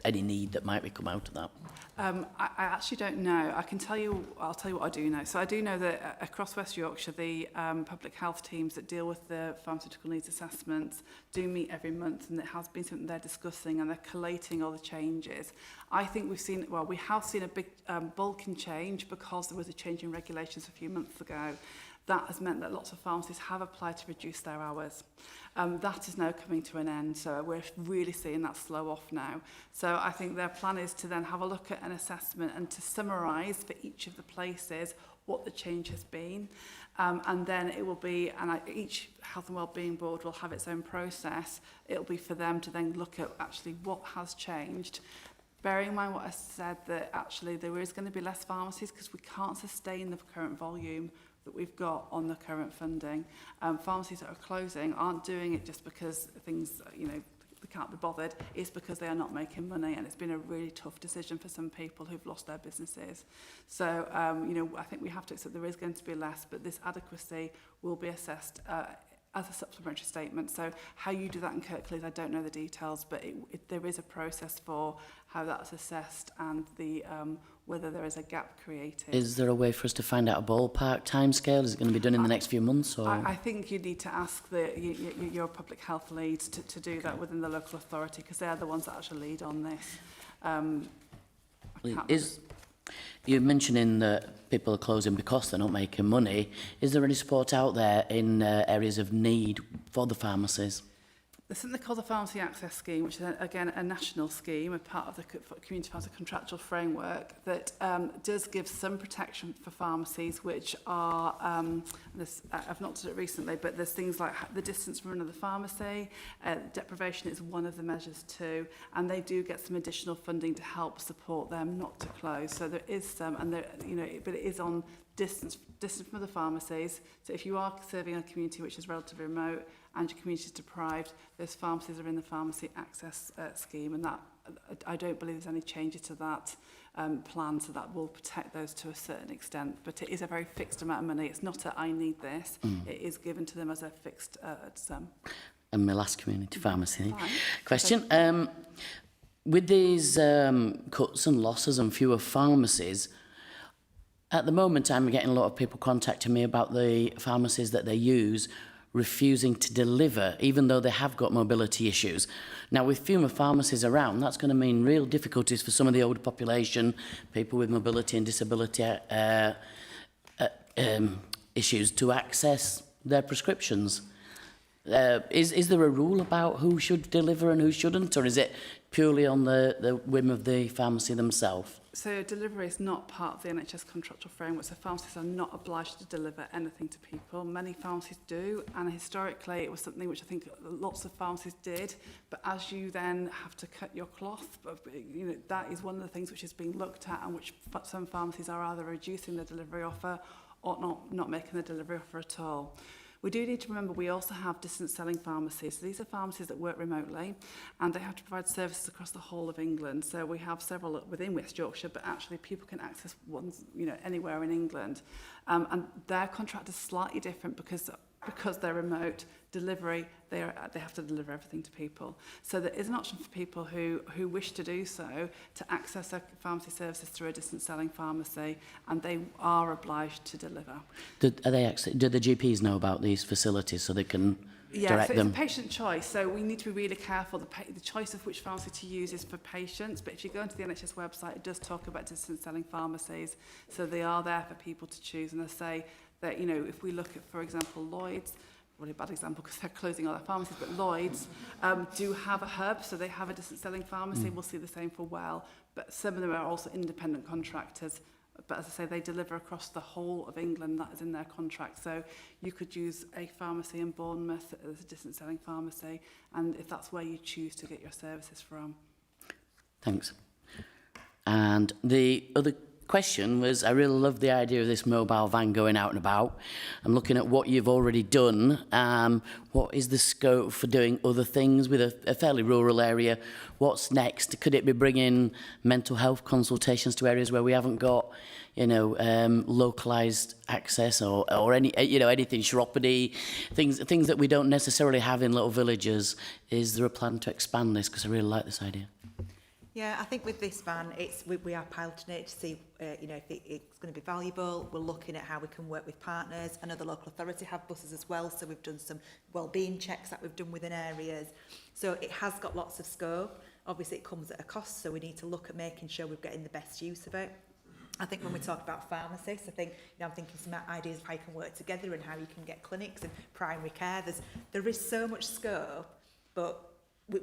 any need that might come out of that? I actually don't know. I'll tell you what I do know. So I do know that across West Yorkshire, the public health teams that deal with the pharmaceutical needs assessments do meet every month, and it has been something they're discussing, and they're collating all the changes. I think we have seen a big bulk in change because there was a change in regulations a few months ago. That has meant that lots of pharmacies have applied to reduce their hours. That is now coming to an end, so we're really seeing that slow off now. So I think their plan is to then have a look at an assessment and to summarise for each of the places what the change has been. And then it will be, each Health and Wellbeing Board will have its own process. It'll be for them to then look at actually what has changed. Bearing in mind what I said, that actually there is going to be less pharmacies because we can't sustain the current volume that we've got on the current funding. Pharmacies that are closing aren't doing it just because things, they can't be bothered. It's because they are not making money, and it's been a really tough decision for some people who've lost their businesses. So, I think we have to accept there is going to be less, but this adequacy will be assessed as a supplementary statement. So how you do that in Kirklees, I don't know the details, but there is a process for how that's assessed and the whether there is a gap created. Is there a way for us to find out a ballpark timescale? Is it going to be done in the next few months? Or? I think you need to ask your public health leads to do that within the local authority, because they are the ones that actually lead on this. You're mentioning that people are closing because they're not making money. Is there any support out there in areas of need for the pharmacies? There's something called the Pharmacy Access Scheme, which is, again, a national scheme, a part of the Community Pharmacy Contractual Framework, that does give some protection for pharmacies, which are, I've not done it recently, but there's things like the distance from another pharmacy, deprivation is one of the measures too, and they do get some additional funding to help support them not to close. So there is some, and there, you know, but it is on distance from other pharmacies. So if you are serving a community which is relatively remote and your community is deprived, those pharmacies are in the Pharmacy Access Scheme, and that I don't believe there's any changes to that plan, so that will protect those to a certain extent. But it is a very fixed amount of money. It's not a I need this. It is given to them as a fixed sum. And my last community pharmacy question. With these cuts and losses and fewer pharmacies, at the moment I'm getting a lot of people contacting me about the pharmacies that they use refusing to deliver, even though they have got mobility issues. Now, with fewer pharmacies around, that's going to mean real difficulties for some of the older population, people with mobility and disability issues to access their prescriptions. Is there a rule about who should deliver and who shouldn't, or is it purely on the whim of the pharmacy themselves? So delivery is not part of the NHS contractual framework, so pharmacies are not obliged to deliver anything to people. Many pharmacies do, and historically it was something which I think lots of pharmacies did, but as you then have to cut your cloth, you know, that is one of the things which is being looked at, and which some pharmacies are either reducing the delivery offer or not making the delivery offer at all. We do need to remember we also have distance selling pharmacies. So these are pharmacies that work remotely, and they have to provide services across the whole of England. So we have several within West Yorkshire, but actually people can access ones, you know, anywhere in England. And their contract is slightly different because they're remote delivery, they have to deliver everything to people. So there is an option for people who wish to do so to access their pharmacy services through a distance selling pharmacy, and they are obliged to deliver. Do the GPs know about these facilities so they can direct them? Yeah, so it's a patient choice, so we need to be really careful. The choice of which pharmacy to use is for patients, but if you go into the NHS website, it does talk about distance selling pharmacies, so they are there for people to choose. And I say that, you know, if we look at, for example, Lloyd's, really bad example because they're closing all their pharmacies, but Lloyd's do have a hub, so they have a distance selling pharmacy. We'll see the same for Well, but some of them are also independent contractors. But as I say, they deliver across the whole of England. That is in their contract. So you could use a pharmacy in Bournemouth as a distance selling pharmacy, and if that's where you choose to get your services from. Thanks. And the other question was, I really love the idea of this mobile van going out and about. I'm looking at what you've already done. What is the scope for doing other things with a fairly rural area? What's next? Could it be bringing mental health consultations to areas where we haven't got, you know, localised access or any, you know, anything, chiropody, things that we don't necessarily have in little villages? Is there a plan to expand this? Because I really like this idea. Yeah, I think with this van, we are piloting it to see, you know, if it's going to be valuable. We're looking at how we can work with partners. Another local authority have buses as well, so we've done some wellbeing checks that we've done within areas. So it has got lots of scope. Obviously, it comes at a cost, so we need to look at making sure we're getting the best use of it. I think when we talk about pharmacists, I think, you know, I'm thinking some ideas of how you can work together and how you can get clinics and primary care. There is so much scope, but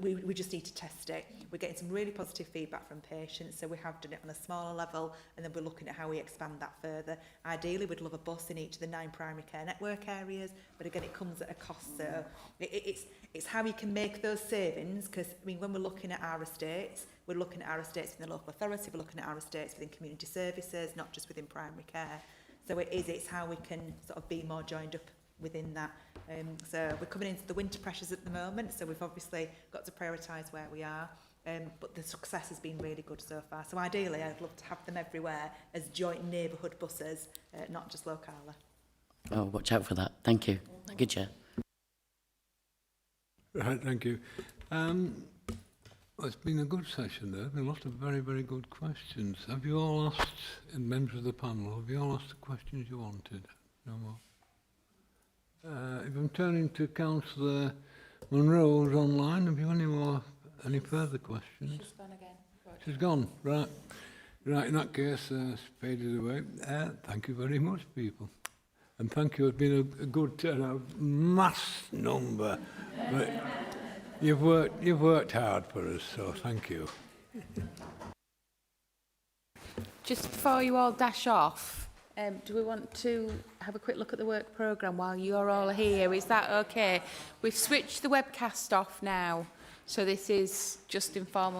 we just need to test it. We're getting some really positive feedback from patients, so we have done it on a smaller level, and then we're looking at how we expand that further. Ideally, we'd love a bus in each of the 9 primary care network areas, but again, it comes at a cost. So it's how you can make those savings, because I mean, when we're looking at our estates, we're looking at our estates within the local authority, we're looking at our estates within community services, not just within primary care. So it's how we can sort of be more joined up within that. So we're coming into the winter pressures at the moment, so we've obviously got to prioritise where we are, but the success has been really good so far. So ideally, I'd love to have them everywhere as joint neighbourhood buses, not just locally. Oh, watch out for that. Thank you. Good chair. Right, thank you. Well, it's been a good session there. Been a lot of very, very good questions. Have you all asked, and members of the panel, have you all asked the questions you wanted? No more? If I'm turning to Councillor Munro, who's online, have you any further questions? She's gone again. She's gone, right. Right, in that case, it's faded away. Thank you very much, people. And thank you, it's been a good turnout, mass number. But You've worked hard for us, so thank you. Just before you all dash off, do we want to have a quick look at the work programme while you're all here? Is that okay? We've switched the webcast off now, so this is just informal